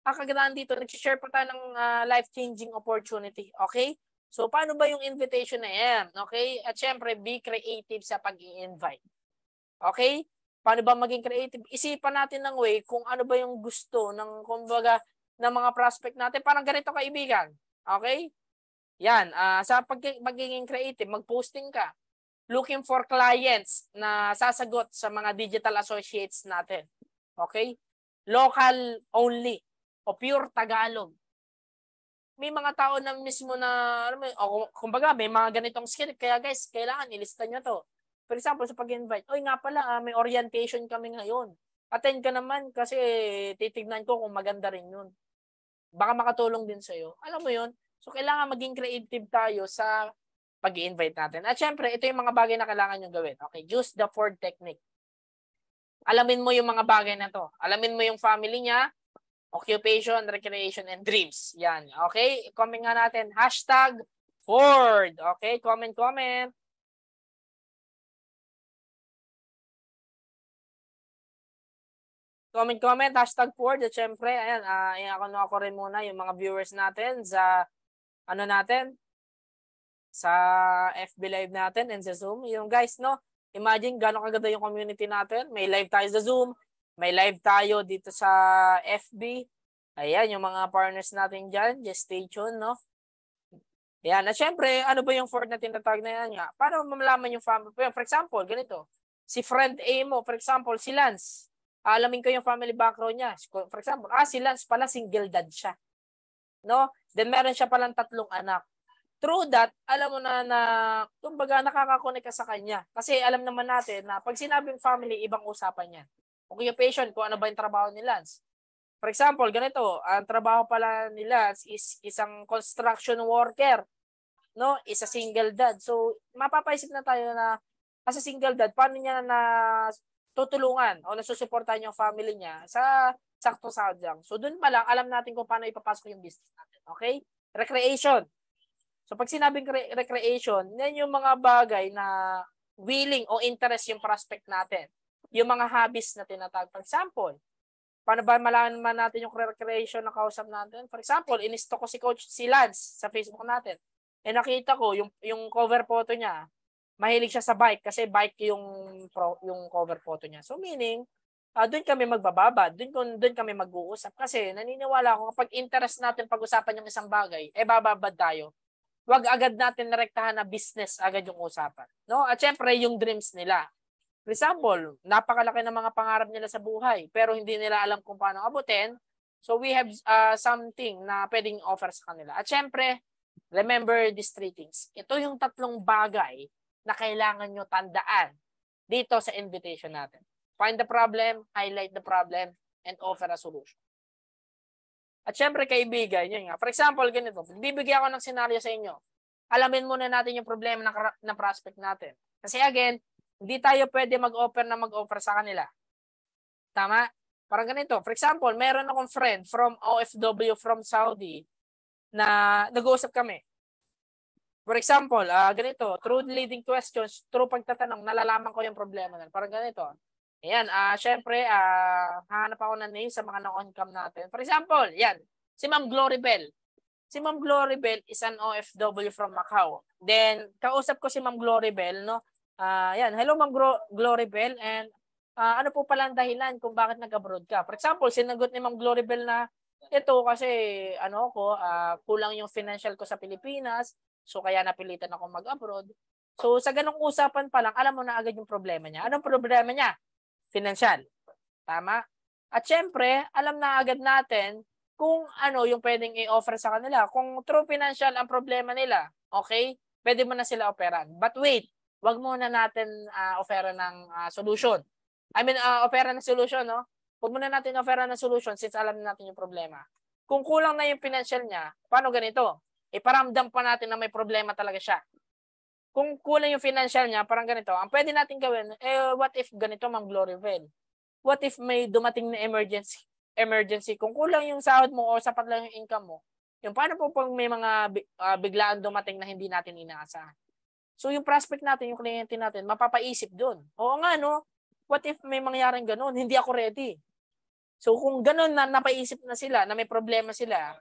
ang kagandahan dito, nag-share pa tayo ng life-changing opportunity. Okay? So, paano ba yung invitation na yan? Okay? At syempre, be creative sa pag-i-invite. Okay? Paano ba maging creative? Isipan natin ng way kung ano ba yung gusto ng, kumbaga, ng mga prospect natin. Parang ganito, kaibigan. Okay? Yan. Sa pagiging creative, mag-posting ka. Looking for clients na sasagot sa mga digital associates natin. Okay? Local only o pure Tagalog. May mga tao na mismo na, kumbaga, may mga ganitong skill. Kaya guys, kailangan ilista nyo to. For example, sa pag-invite, oy nga pala, may orientation kami ngayon. Attend ka naman kasi titignan ko kung maganda rin yun. Baka makatulong din sa'yo. Alam mo yun? So, kailangan maging creative tayo sa pag-i-invite natin. At syempre, ito yung mga bagay na kailangan nyo gawin. Okay, use the Ford technique. Alamin mo yung mga bagay na to. Alamin mo yung family niya, occupation, recreation, and dreams. Yan. Okay, comment nga natin. #Ford. Okay, comment. Comment, #Ford. At syempre, ayan, ako rin muna yung mga viewers natin sa, natin, sa FB Live natin and sa Zoom. Yung guys, no, imagine gano'ng kaganda yung community natin. May live tayo sa Zoom, may live tayo dito sa FB. Ayan, yung mga partners natin dyan, just stay tuned, no? Ayan, at syempre, ano ba yung Ford na tinatawag na yan nga? Para mamalaman yung family. For example, ganito, si friend A mo, for example, si Lance. Alamin ko yung family background niya. For example, si Lance pala single dad siya. No? Then meron siya palang 3 anak. Through that, alam mo na kumbaga nakakakonek ka sa kanya. Kasi alam naman natin na pag sinabing family, ibang usapan yan. Occupation, kung ano ba yung trabaho ni Lance. For example, ganito, ang trabaho pala ni Lance is isang construction worker. No? Is a single dad. So, mapapaisip na tayo na as a single dad, paano niya na tutulungan o nasusuportahan yung family niya sa sakto sahod lang. So, dun pa lang, alam natin kung paano ipapasok yung business natin. Okay? Recreation. So, pag sinabing recreation, yan yung mga bagay na willing o interest yung prospect natin. Yung mga hobbies na tinatawag. For example, paano ba malaman natin yung recreation na kausap natin? For example, inisto ko si Lance sa Facebook natin. Nakita ko yung cover photo niya. Mahilig siya sa bike kasi bike yung cover photo niya. So, meaning, doon kami magbababa, doon kami mag-uusap. Kasi naniniwala ako kapag interest natin pag-usapan yung isang bagay, bababad tayo. Huwag agad natin narektahan na business agad yung usapan. No? At syempre, yung dreams nila. For example, napakalaki ng mga pangarap nila sa buhay, pero hindi nila alam kung paano abutin. So we have something na pwedeng offer sa kanila. At syempre, remember these 3 things. Ito yung 3 bagay na kailangan nyo tandaan dito sa invitation natin. Find the problem, highlight the problem, and offer a solution. At syempre, kaibigan, yun nga. For example, ganito, bibigyan ako ng senaryo sa inyo. Alamin muna natin yung problema ng prospect natin. Kasi again, hindi tayo pwede mag-offer sa kanila. Tama? Parang ganito. For example, meron akong friend from OFW from Saudi na nag-uusap kami. For example, ganito, through leading questions, through pagtatanong, nalalaman ko yung problema na. Parang ganito. Ayan, syempre, hahanap ako ng name sa mga na-on-cam natin. For example, yan, si Ma'am Glory Bell. Si Ma'am Glory Bell is an OFW from Macau. Then, kausap ko si Ma'am Glory Bell, no? Yan, hello Ma'am Glory Bell, and ano po pala ang dahilan kung bakit nag-abroad ka? For example, sinagot ni Ma'am Glory Bell na ito kasi kulang yung financial ko sa Pilipinas, so kaya napilitan ako mag-abroad. So sa ganung usapan pa lang, alam mo na agad yung problema niya. Anong problema niya? Financial. Tama? At syempre, alam na agad natin kung ano yung pwedeng i-offer sa kanila. Kung true financial ang problema nila, okay? Pwede mo na sila operan. But wait, wag muna natin offeran ng solution. Offeran ng solution, no? Wag muna natin offeran ng solution since alam natin yung problema. Kung kulang na yung financial niya, paano ganito? Iparamdam pa natin na may problema talaga siya. Kung kulang yung financial niya, parang ganito, ang pwede natin gawin, what if ganito, Ma'am Glory Bell? What if may dumating na emergency? Kung kulang yung sahod mo o sapat lang yung income mo, yung paano po pag may mga biglaan dumating na hindi natin inaasahan? So yung prospect natin, yung kliyente natin, mapapaisip doon. Oo nga, no? What if may mangyaring ganun? Hindi ako ready. So kung ganun na napaisip na sila, na may problema sila,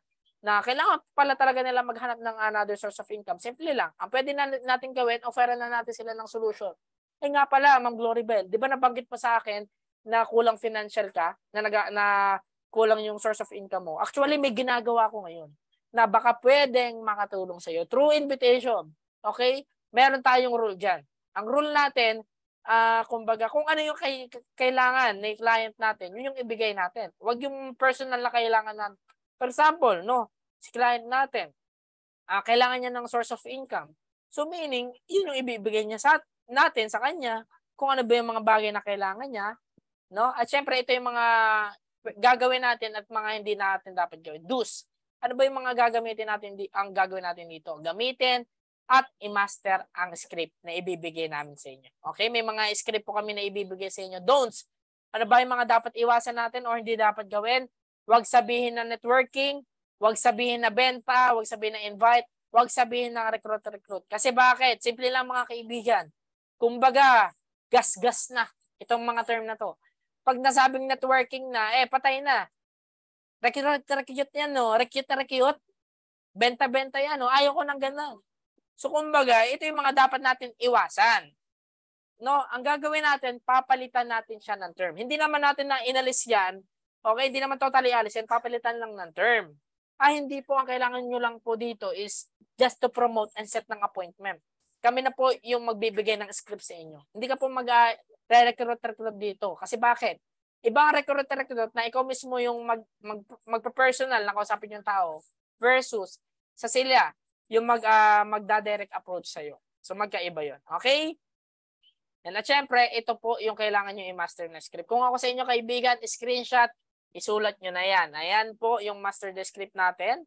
na kailangan pala talaga nila maghanap ng another source of income, simple lang. Ang pwede natin gawin, offeran na natin sila ng solution. Nga pala, Ma'am Glory Bell, di ba nabanggit pa sa akin na kulang financial ka, na kulang yung source of income mo? Actually, may ginagawa ko ngayon na baka pwedeng makatulong sa iyo through invitation. Okay? Meron tayong rule dyan. Ang rule natin, kumbaga, kung ano yung kailangan ng client natin, yun yung ibigay natin. Huwag yung personal na kailangan natin. For example, no, si client natin, kailangan niya ng source of income. So meaning, yun yung ibibigay niya natin sa kanya, kung ano ba yung mga bagay na kailangan niya, no? At syempre, ito yung mga gagawin natin at mga hindi natin dapat gawin. Do's. Ano ba yung mga gagawin natin dito? Gamitin at i-master ang script na ibibigay namin sa inyo. Okay? May mga script po kami na ibibigay sa inyo. Don'ts. Ano ba yung mga dapat iwasan natin o hindi dapat gawin? Huwag sabihin na networking, huwag sabihin na benta, huwag sabihin na invite, huwag sabihin na recruit. Kasi bakit? Simple lang mga kaibigan. Kumbaga, gas-gas na itong mga term na to. Pag nasabing networking na, patay na. Recruit yan, no? Recruit. Benta-benta yan, no? Ayaw ko ng ganun. So, kumbaga, ito yung mga dapat natin iwasan. No? Ang gagawin natin, papalitan natin siya ng term. Hindi naman natin na inalis yan. Okay, hindi naman totally alisin, papalitan lang ng term. Hindi po, ang kailangan nyo lang po dito is just to promote and set ng appointment. Kami na po yung magbibigay ng script sa inyo. Hindi ka po mag-recruit dito. Kasi bakit? Ibang recruit na ikaw mismo yung magpa-personal na kausapin yung tao versus sa sila yung magda-direct approach sa'yo. So magkaiba yun. Okay? And at syempre, ito po yung kailangan nyo i-master na script. Kung ako sa inyo kaibigan, screenshot, isulat nyo na yan. Ayan po yung master the script natin.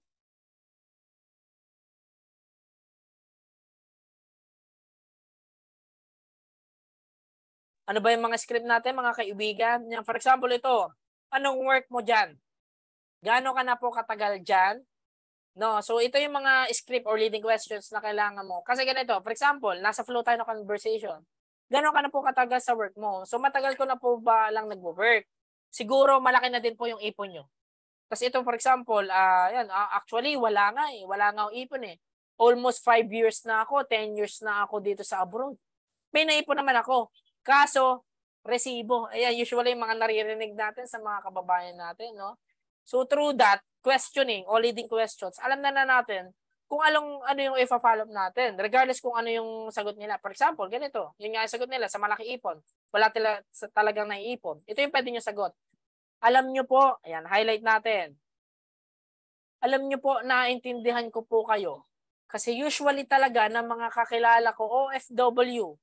Ano ba yung mga script natin, mga kaibigan? For example, ito. Anong work mo dyan? Gaano ka na po katagal dyan? No, so ito yung mga script or leading questions na kailangan mo. Kasi ganito, for example, nasa flow tayo ng conversation. Gaano ka na po katagal sa work mo? So matagal ko na po ba lang nagwo-work? Siguro malaki na din po yung ipon nyo. Kasi ito for example, actually wala nga ang ipon eh. Almost 5 years na ako, 10 years na ako dito sa abroad. May naipon naman ako. Kaso, resibo. Ayan, usually yung mga naririnig natin sa mga kababayan natin, no? So through that, questioning o leading questions, alam na natin kung ano yung i-follow up natin, regardless kung ano yung sagot nila. For example, ganito, yun nga yung sagot nila sa malaki ipon. Wala talagang naiipon. Ito yung pwede nyo sagot. Alam nyo po, ayan, highlight natin. Alam nyo po, naintindihan ko po kayo. Kasi usually talaga ng mga kakilala ko, OFW,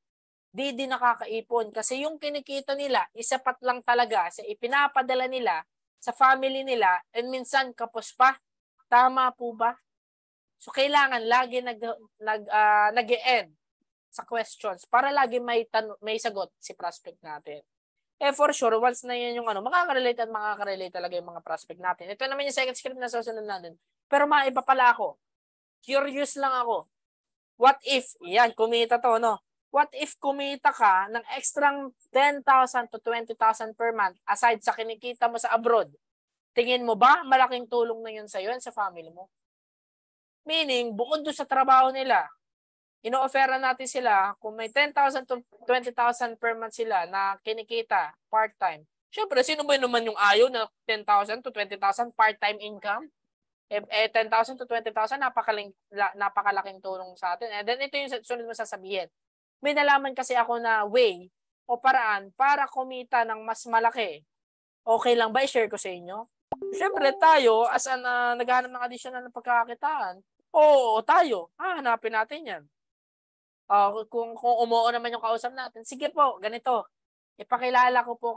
di nakakaipon. Kasi yung kinikita nila, isapat lang talaga sa ipinapadala nila sa family nila, and minsan kapos pa. Tama po ba? So kailangan lagi nag-e-end sa questions para lagi may sagot si prospect natin. For sure, once na yan yung makaka-relate talaga yung mga prospect natin. Ito naman yung second script na susunod natin. Pero maiba pala ako. Curious lang ako. What if, yan, kumita to, no? What if kumita ka ng extrang 10,000 to 20,000 per month aside sa kinikita mo sa abroad? Tingin mo ba malaking tulong na yun sa'yo sa family mo? Meaning, bukod doon sa trabaho nila, ino-offera natin sila kung may 10,000 to 20,000 per month sila na kinikita part-time. Siyempre, sino ba naman yung ayaw na 10,000 to 20,000 part-time income? 10,000 to 20,000, napakalaking tulong sa atin. And then ito yung sunod mo sasabihin. May nalaman kasi ako na way o paraan para kumita ng mas malaki. Okay lang ba i-share ko sa inyo? Siyempre tayo, as naghahanap ng additional na pagkakakitaan, oo, tayo. Hanapin natin yan. Kung umuo naman yung kausap natin, sige po, ganito. Ipakilala ko po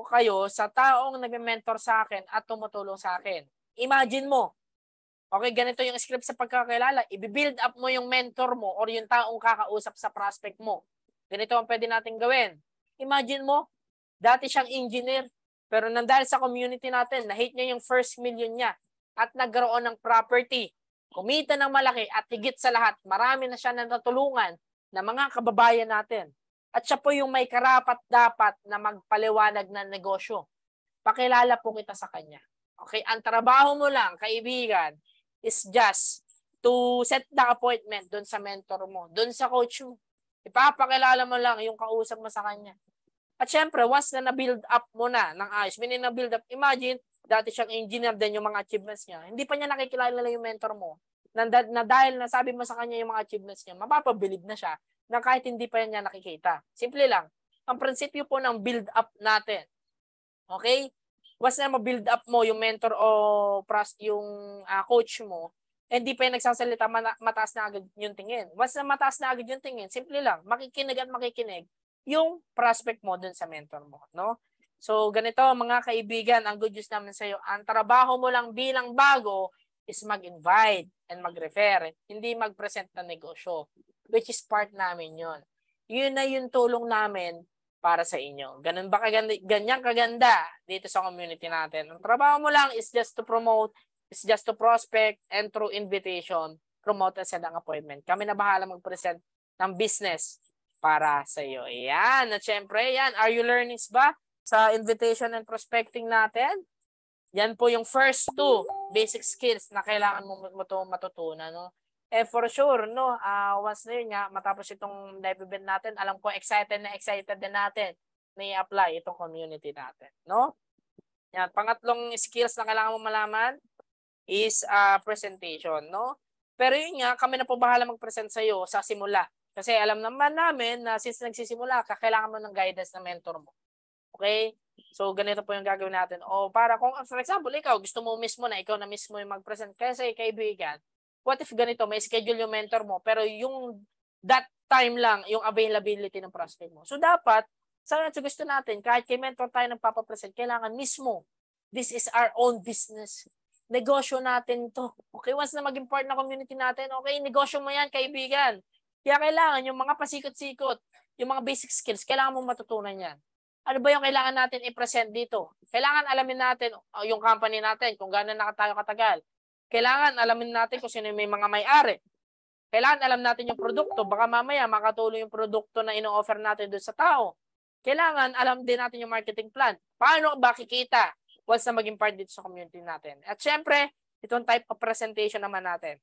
kayo sa taong nag-mentor sa akin at tumutulong sa akin. Imagine mo, okay, ganito yung script sa pagkakilala. I-build up mo yung mentor mo or yung taong kakausap sa prospect mo. Ganito ang pwede natin gawin. Imagine mo, dati siyang engineer, pero dahil sa community natin, na-hit niya yung first million niya at nagkaroon ng property, kumita ng malaki at higit sa lahat, marami na siya natutulungan na mga kababayan natin. At siya po yung may karapat-dapat na magpaliwanag ng negosyo. Pakilala po kita sa kanya. Okay, ang trabaho mo lang, kaibigan, is just to set the appointment doon sa mentor mo, doon sa coach mo. Ipapakilala mo lang yung kausap mo sa kanya. At syempre, once na na-build up mo na ng ayos, meaning na-build up, imagine, dati siyang engineer din yung mga achievements niya. Hindi pa niya nakikilala yung mentor mo. Na dahil nasabi mo sa kanya yung mga achievements niya, mapapabilib na siya na kahit hindi pa niya nakikita. Simple lang. Ang prinsipyo po ng build up natin. Okay? Once na ma-build up mo yung mentor o yung coach mo, hindi pa yung nagsasalita, mataas na agad yung tingin. Once na mataas na agad yung tingin, simple lang, makikinig at makikinig yung prospect mo dun sa mentor mo, no? So, ganito mga kaibigan, ang good news naman sa iyo, ang trabaho mo lang bilang bago is mag-invite and mag-refer, hindi mag-present ng negosyo, which is part namin yon. Yun na yung tulong namin para sa inyo. Ganun ba kaganda, ganyan kaganda dito sa community natin. Ang trabaho mo lang is just to promote, is just to prospect, and through invitation, promote and set ang appointment. Kami na bahala mag-present ng business para sa iyo. Ayan. At syempre, yan. Are you learnings ba sa invitation and prospecting natin? Yan po yung first two basic skills na kailangan mo matutunan. No? For sure, no, once na yun nga, matapos itong live event natin, alam ko excited din natin na i-apply itong community natin. No? Yan. Pangatlong skills na kailangan mo malaman is presentation. No? Pero yun nga, kami na po bahala mag-present sa iyo sa simula. Kasi alam naman namin na since nagsisimula ka, kailangan mo ng guidance ng mentor mo. Okay? So, ganito po yung gagawin natin. O para kung, for example, ikaw, gusto mo mismo na ikaw na mismo yung mag-present. Kasi kaibigan, what if ganito, may schedule yung mentor mo, pero yung that time lang, yung availability ng prospect mo. So, dapat, sa gusto natin, kahit kay mentor tayo nagpapapresent, kailangan mismo, this is our own business. Negosyo natin to. Okay? Once na maging part na community natin, okay, negosyo mo yan, kaibigan. Kaya kailangan yung mga pasikot-sikot, yung mga basic skills, kailangan mong matutunan yan. Ano ba yung kailangan natin i-present dito? Kailangan alamin natin yung company natin, kung gaano na tayo katagal. Kailangan alamin natin kung sino may mga may-ari. Kailangan alam natin yung produkto. Baka mamaya makatulong yung produkto na ino-offer natin doon sa tao. Kailangan alam din natin yung marketing plan. Paano ba kikita once na maging part dito sa community natin? At syempre, itong type of presentation naman natin.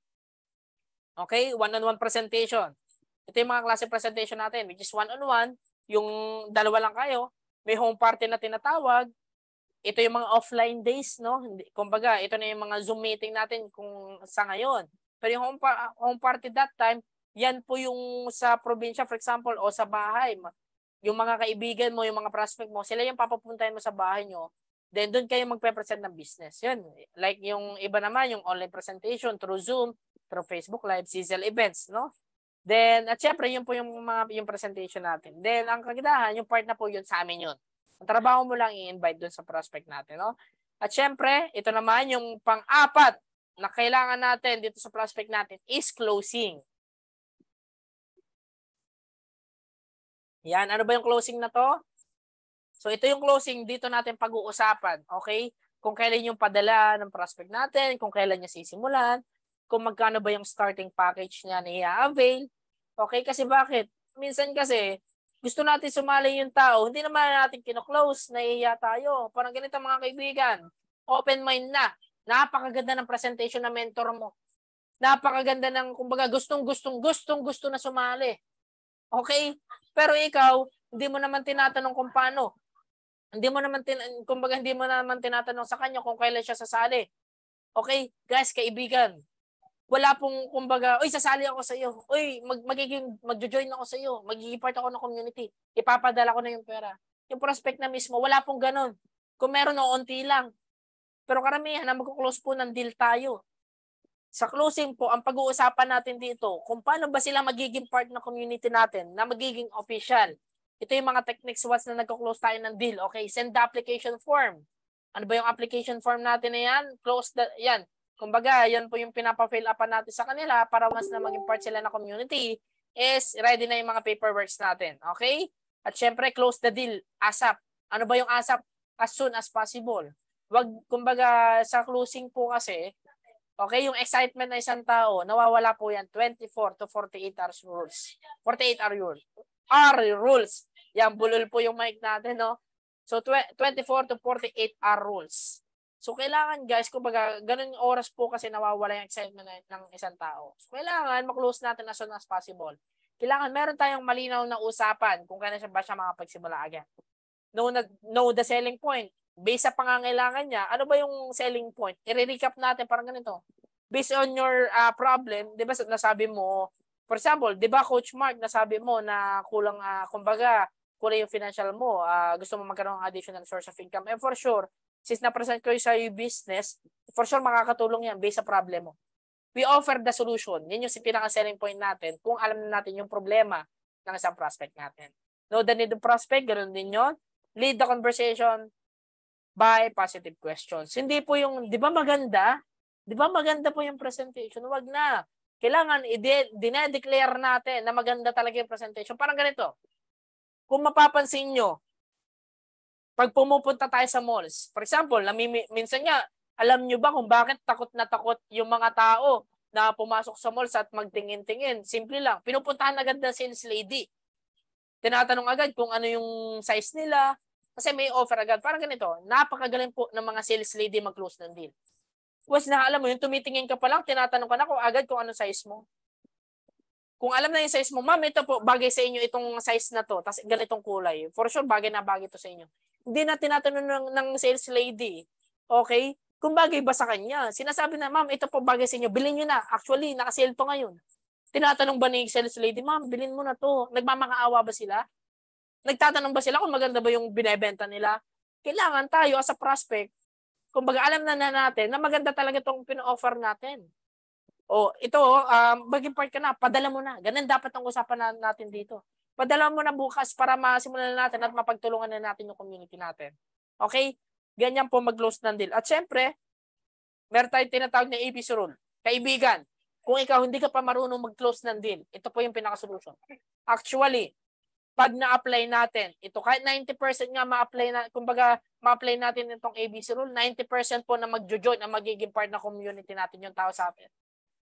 Okay? One-on-one presentation. Ito yung mga klase presentation natin, which is one-on-one, yung dalawa lang kayo, may home party na tinatawag. Ito yung mga offline days, no? Kumbaga, ito na yung mga Zoom meeting natin kung sa ngayon. Pero yung home party that time, yan po yung sa probinsya, for example, o sa bahay. Yung mga kaibigan mo, yung mga prospect mo, sila yung papapuntahin mo sa bahay nyo. Then, doon kayo magpe-present ng business. Yun. Like yung iba naman, yung online presentation through Zoom, through Facebook Live, CSL events, no? Then, at syempre, yun po yung presentation natin. Then, ang kagandahan, yung part na po yun sa amin yun. Ang trabaho mo lang i-invite dun sa prospect natin, no? At syempre, ito naman yung pang-apat na kailangan natin dito sa prospect natin is closing. Yan, ano ba yung closing na to? So, ito yung closing dito natin pag-uusapan, okay? Kung kailan yung padala ng prospect natin, kung kailan niya sisimulan, kung magkano ba yung starting package niya na i-avail. Okay, kasi bakit? Minsan kasi, gusto natin sumali yung tao, hindi naman natin kino-close, nahihiya tayo. Parang ganito mga kaibigan, open mind na. Napakaganda ng presentation ng mentor mo. Napakaganda ng, kumbaga, gusto na sumali. Okay? Pero ikaw, hindi mo naman tinatanong kung paano. Hindi mo naman tinatanong sa kanya kung kailan siya sasali. Okay? Guys, kaibigan, wala pong kumbaga, uy, sasali ako sa iyo. Uy, magjo-join ako sa iyo. Magiging part ako ng community. Ipapadala ko na yung pera. Yung prospect na mismo, wala pong ganun. Kung meron, onti lang. Pero karamihan na magko-close po ng deal tayo. Sa closing po, ang pag-uusapan natin dito, kung paano ba sila magiging part ng community natin na magiging official. Ito yung mga techniques once na nagko-close tayo ng deal. Okay, send the application form. Ano ba yung application form natin na yan? Yan. Kumbaga, yan po yung pinapa-fill upan natin sa kanila para once na maging part sila ng community is ready na yung mga paperworks natin. Okay? At syempre, close the deal ASAP. Ano ba yung ASAP? As soon as possible. Wag, kumbaga, sa closing po kasi, okay, yung excitement ng isang tao, nawawala po yan 24 to 48 hours rules. 48 hour rules. Yan, bulol po yung mic natin, no? So, 24 to 48 hour rules. So, kailangan guys, kumbaga, ganun yung oras po kasi nawawala yung excitement ng isang tao. So, kailangan maklose natin as soon as possible. Kailangan meron tayong malinaw na usapan kung kailan ba siya makapagsimula agad. Know the selling point. Based sa pangangailangan niya, ano ba yung selling point? I-recap natin parang ganito. Based on your problem, di ba nasabi mo, for example, di ba Coach Mark, nasabi mo na kulang, kumbaga, kulang yung financial mo, gusto mo magkaroon ng additional source of income. And for sure, since na-present ko sa yung business, for sure makakatulong yan based sa problem mo. We offer the solution. Yan yung pinaka-selling point natin kung alam na natin yung problema ng isang prospect natin. Know the need of prospect, ganoon din yun. Lead the conversation by positive questions. Hindi po yung, di ba maganda? Di ba maganda po yung presentation? Wag na. Kailangan dinedeclare natin na maganda talaga yung presentation. Parang ganito. Kung mapapansin nyo, pag pumupunta tayo sa malls, for example, minsan nga, alam nyo ba kung bakit takot na takot yung mga tao na pumasok sa malls at magtingin-tingin? Simple lang. Pinupuntahan agad ng sales lady. Tinatanong agad kung ano yung size nila. Kasi may offer agad. Parang ganito. Napakagaling po ng mga sales lady mag-close ng deal. Once na alam mo, yung tumitingin ka pa lang, tinatanong ka na kung agad kung ano size mo. Kung alam na yung size mo, ma'am, ito po, bagay sa inyo itong size na to, tapos ganitong kulay. For sure, bagay na bagay to sa inyo. Hindi na tinatanong ng sales lady. Okay? Kung bagay ba sa kanya. Sinasabi na, ma'am, ito po bagay sa inyo, bilhin nyo na. Actually, nakasale to ngayon. Tinatanong ba ni sales lady, ma'am, bilhin mo na to. Nagmamakaawa ba sila? Nagtatanong ba sila kung maganda ba yung binebenta nila? Kailangan tayo as a prospect, kumbaga alam na natin na maganda talaga itong pino-offer natin. O ito, maging part ka na, padala mo na. Ganun dapat ang usapan natin dito. Padala mo na bukas para masimulan na natin at mapagtulungan na natin yung community natin. Okay? Ganyan po mag-close ng deal. At syempre, meron tayong tinatawag na ABC rule. Kaibigan, kung ikaw hindi ka pa marunong mag-close ng deal, ito po yung pinaka-solution. Actually, pag na-apply natin, ito kahit 90% nga ma-apply na, kumbaga ma-apply natin itong ABC rule, 90% po na magjo-join ang magiging part na community natin yung tao sa atin.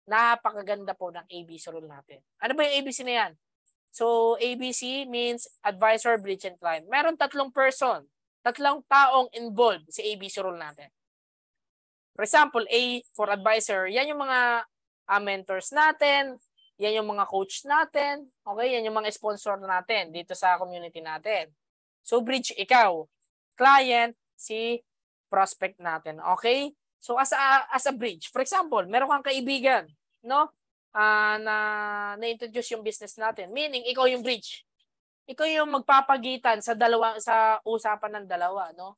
Napakaganda po ng ABC rule natin. Ano ba yung ABC na yan? So, ABC means advisor, bridge, and client. Meron tatlong taong involved sa ABC rule natin. For example, A for advisor, yan yung mga mentors natin, Yan yung mga coach natin. Okay, yan yung mga sponsor natin dito sa community natin. So bridge, ikaw. Client, si prospect natin. Okay? So as a bridge, for example, meron kang kaibigan, no? Na-introduce yung business natin. Meaning, ikaw yung bridge. Ikaw yung magpapagitan sa usapan ng dalawa, no?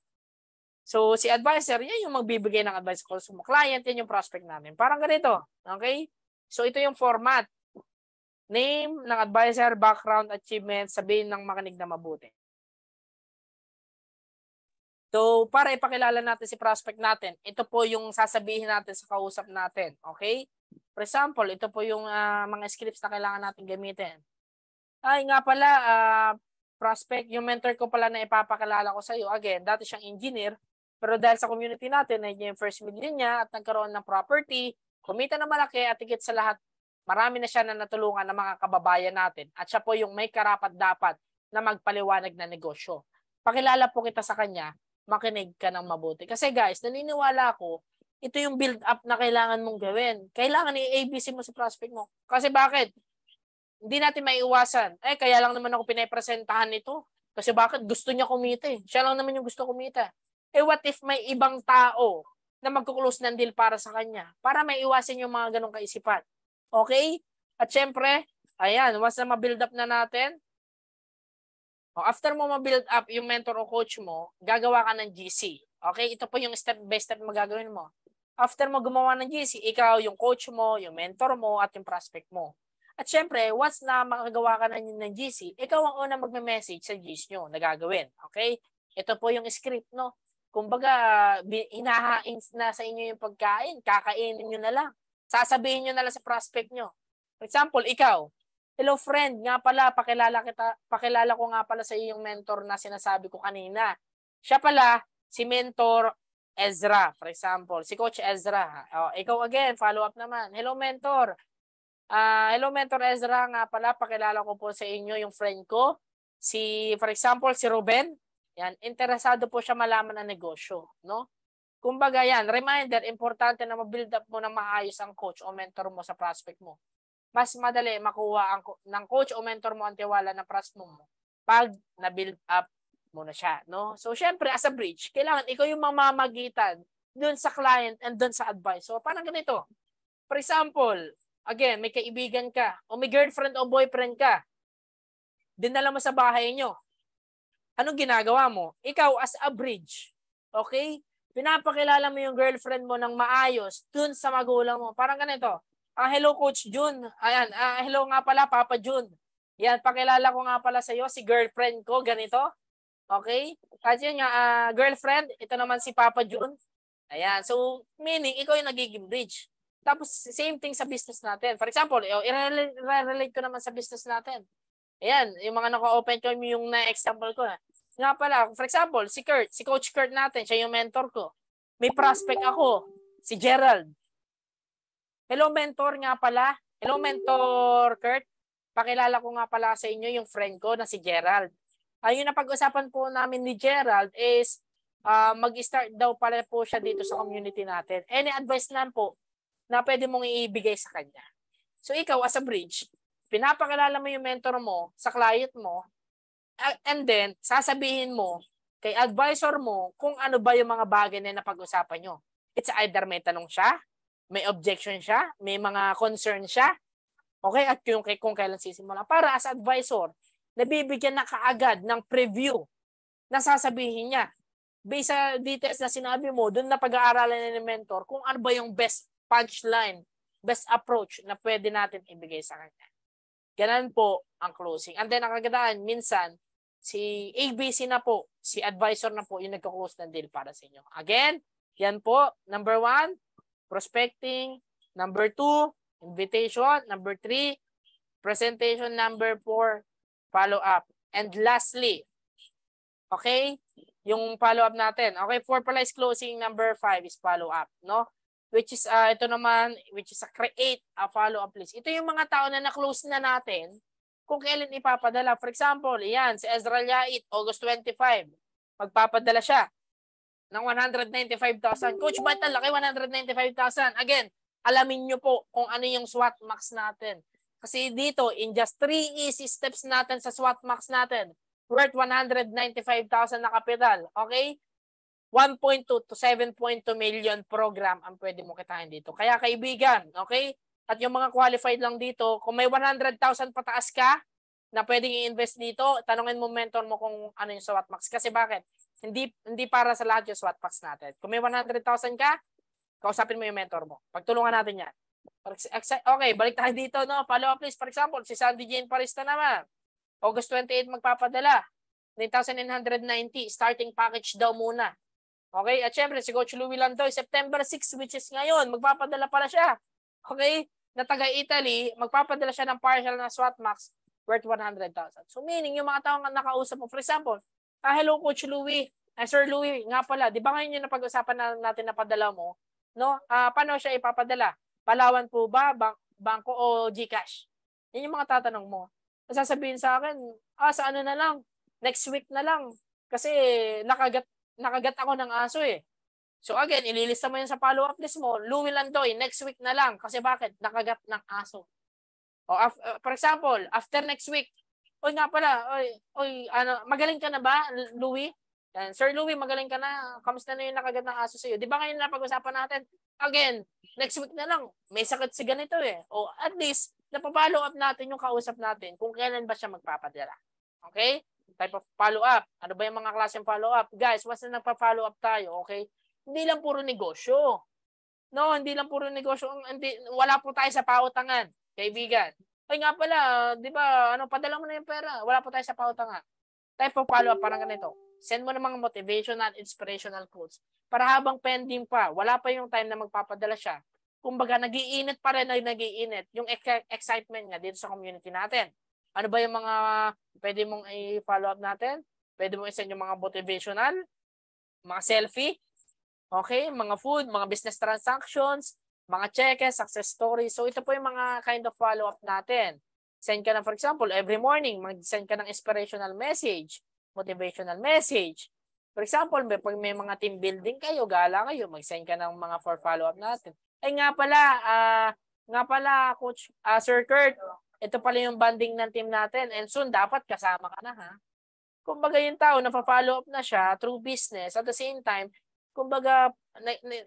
So si advisor, yan yung magbibigay ng advice calls mo. Client, yan yung prospect namin. Parang ganito. Okay? So ito yung format. Name ng advisor, background, achievement, sabihin ng makinig na mabuti. So, para ipakilala natin si prospect natin, ito po yung sasabihin natin sa kausap natin. Okay? For example, ito po yung mga scripts na kailangan natin gamitin. Ay nga pala, prospect, yung mentor ko pala na ipapakilala ko sa iyo. Again, dati siyang engineer, pero dahil sa community natin, na yung first million niya at nagkaroon ng property, kumita na malaki at higit sa lahat, marami na siya na natulungan ng mga kababayan natin at siya po yung may karapat-dapat na magpaliwanag na negosyo. Pakilala po kita sa kanya, makinig ka ng mabuti. Kasi guys, naniniwala ako, ito yung build-up na kailangan mong gawin. Kailangan i-ABC mo sa prospect mo. Kasi bakit? Hindi natin maiiwasan. Kaya lang naman ako pinapresentahan nito. Kasi bakit? Gusto niya kumita eh. Siya lang naman yung gusto kumita. What if may ibang tao na magkuklose ng deal para sa kanya? Para maiwasan yung mga ganong kaisipan. Okay? At syempre, ayan, once na ma-build up na natin, after mo ma-build up yung mentor o coach mo, gagawa ka ng GC. Okay? Ito po yung step by step magagawin mo. After mo gumawa ng GC, ikaw, yung coach mo, yung mentor mo, at yung prospect mo. At syempre, once na makagawa ka ng GC, ikaw ang unang magme-message sa GC nyo na gagawin. Okay? Ito po yung script, no? Kumbaga, hinahain na sa inyo yung pagkain, kakainin nyo na lang. Sasabihin nyo na lang sa prospect nyo. For example, ikaw, hello friend, nga pala, pakilala ko nga pala sa iyo yung mentor na sinasabi ko kanina. Siya pala, si mentor Ezra, for example. Si Coach Ezra. Ikaw again, follow up naman. Hello mentor. Hello mentor Ezra, nga pala, pakilala ko po sa inyo yung friend ko. For example, si Ruben. Yan, interesado po siya malaman ang negosyo, no? Kumbaga yan, reminder, importante na ma-build up mo na maayos ang coach o mentor mo sa prospect mo. Mas madali makuha ng coach o mentor mo ang tiwala ng prospect mo pag na-build up mo na siya, no? So, syempre, as a bridge, kailangan ikaw yung mamamagitan dun sa client and dun sa advisor. Parang ganito. For example, again, may kaibigan ka o may girlfriend o boyfriend ka. Dinala mo sa bahay nyo. Anong ginagawa mo? Ikaw as a bridge, okay? Pinapakilala mo yung girlfriend mo ng maayos dun sa magulang mo. Parang ganito. Hello Coach Jun. Ayan, hello nga pala Papa Jun. Yan, pakilala ko nga pala sa iyo si girlfriend ko, ganito. Okay? At yun nga, girlfriend, ito naman si Papa Jun. Ayan, so meaning ikaw yung nagiging bridge. Tapos same thing sa business natin. For example, i-relate ko naman sa business natin. Ayan, yung mga naka-open ko yung na-example ko. Nga pala, for example, si Coach Kurt natin, siya yung mentor ko. May prospect ako, si Gerald. Hello mentor nga pala. Hello mentor Kurt. Pakilala ko nga pala sa inyo yung friend ko na si Gerald. Yung napag-usapan po namin ni Gerald is mag-start daw pala po siya dito sa community natin. Any advice lang po na pwede mong ibigay sa kanya. So ikaw as a bridge, pinapakilala mo yung mentor mo sa client mo, and then sasabihin mo kay advisor mo kung ano ba yung mga bagay na napag-usapan nyo. It's either may tanong siya, may objection siya, may mga concern siya, okay, at kung kailan sisimula. Para as advisor, nabibigyan na kaagad ng preview na sasabihin niya. Based sa details na sinabi mo, doon na pag-aaralan ng mentor kung ano ba yung best punchline, best approach na pwede natin ibigay sa kanya. Ganun po ang closing. And then, ang kagandaan, minsan, si ABC na po, si advisor na po yung nagka-close ng deal para sa inyo. Again, yan po. Number 1, prospecting. Number 2, invitation. Number 3, presentation. Number 4, follow-up. And lastly, okay, yung follow-up natin. Okay, formalized closing. Number 5 is follow-up, no? Which is, ito naman, which is create a follow-up list. Ito yung mga tao na na-close na natin kung kailan ipapadala. For example, yan, si Ezra Liait, August 25, magpapadala siya ng 195,000. Coach, ba't ang laki 195,000? Again, alamin nyo po kung ano yung SWOT max natin. Kasi dito, in just 3 easy steps natin sa SWOT-MAX natin, worth 195,000 na kapital. Okay? 1.2 to 7.2 million program ang pwede mo kitain dito. Kaya kaibigan, okay? At yung mga qualified lang dito, kung may 100,000 pataas ka na pwedeng i-invest dito, tanungin mo mentor mo kung ano yung SWOT-MAX. Kasi bakit? Hindi para sa lahat yung SWOT-MAX natin. Kung may 100,000 ka, kausapin mo yung mentor mo. Pagtulungan natin yan. Okay, balik tayo dito. No? Follow up please. For example, si Sandy Jane Parista naman. August 28 magpapadala. 9,990. Starting package daw muna. Okay? At syempre, si Coach Louie Landoy, September 6, which is ngayon, magpapadala pala siya. Okay? Na taga-Italy, magpapadala siya ng partial na SWOT-MAX worth 100,000. So meaning, yung mga taong nakausap mo, for example, hello Coach Louie, Sir Louie, nga pala, di ba ngayon yung napag-usapan natin na padala mo, no? Paano siya ipapadala? Palawan po ba, bangko o GCash? Yan yung mga tatanong mo. Sasabihin sa akin, sa ano na lang, next week na lang. Kasi nakagat ako ng aso eh. So again, ililista mo yan sa follow-up list mo, Louie Landoy, next week na lang. Kasi bakit? Nakagat ng aso. O, for example, after next week, nga pala, magaling ka na ba, Louie? Sir Louie, magaling ka na. Kamusta na yung nakagat ng aso sa'yo? Di ba ngayon na pag-usapan natin? Again, next week na lang. May sakit si ganito eh. O at least, napapollow up natin yung kausap natin kung kailan ba siya magpapadala. Okay? Type of follow-up. Ano ba yung mga klaseng follow-up? Guys, once na nagpa-follow up tayo, okay? Hindi lang puro negosyo. No, hindi lang puro negosyo. Wala po tayo sa pautangan, kaibigan. Ay nga pala, di ba, padala mo na yung pera. Wala po tayo sa pautangan. Type of follow-up, parang ganito. Send mo ng mga motivational, inspirational quotes. Para habang pending pa, wala pa yung time na magpapadala siya. Kumbaga, nag-iinit pa rin, nag-iinit. Yung excitement nga dito sa community natin. Ano ba yung mga pwede mong i-follow up natin? Pwede mong i-send yung mga motivational, mga selfie, okay, mga food, mga business transactions, mga cheques, success stories. So ito po yung mga kind of follow-up natin. Send ka na, for example, every morning, mag-send ka ng inspirational message, motivational message. For example, pag may mga team building kayo, gala kayo, mag-send ka ng mga for follow-up natin. Nga pala, Coach Sir Kurt, ito pala yung banding ng team natin and soon dapat kasama ka na ha. Kumbaga yung tao, napa-follow up na siya through business. At the same time, kumbaga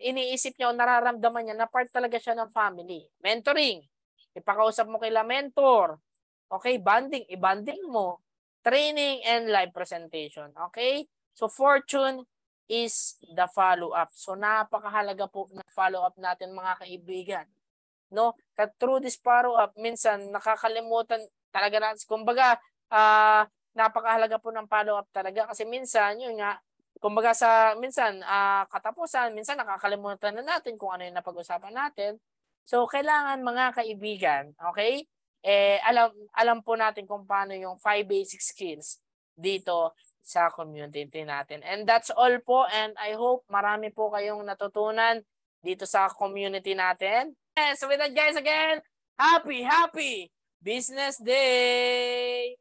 iniisip niya o nararamdaman niya na part talaga siya ng family. Mentoring, ipakausap mo kay mentor. Okay, bonding, i-bonding mo. Training and live presentation. Okay? So fortune is the follow-up. So napakahalaga po na follow-up natin mga kaibigan. No? Through this follow-up, minsan nakakalimutan talaga natin. Kumbaga, napakahalaga po ng follow-up talaga kasi minsan, yun nga, kumbaga minsan katapusan, minsan nakakalimutan na natin kung ano yung napag-usapan natin. So, kailangan mga kaibigan, okay? Alam po natin kung paano yung 5 basic skills dito sa community natin. And that's all po and I hope marami po kayong natutunan dito sa community natin. So with that guys, again, happy Business Day!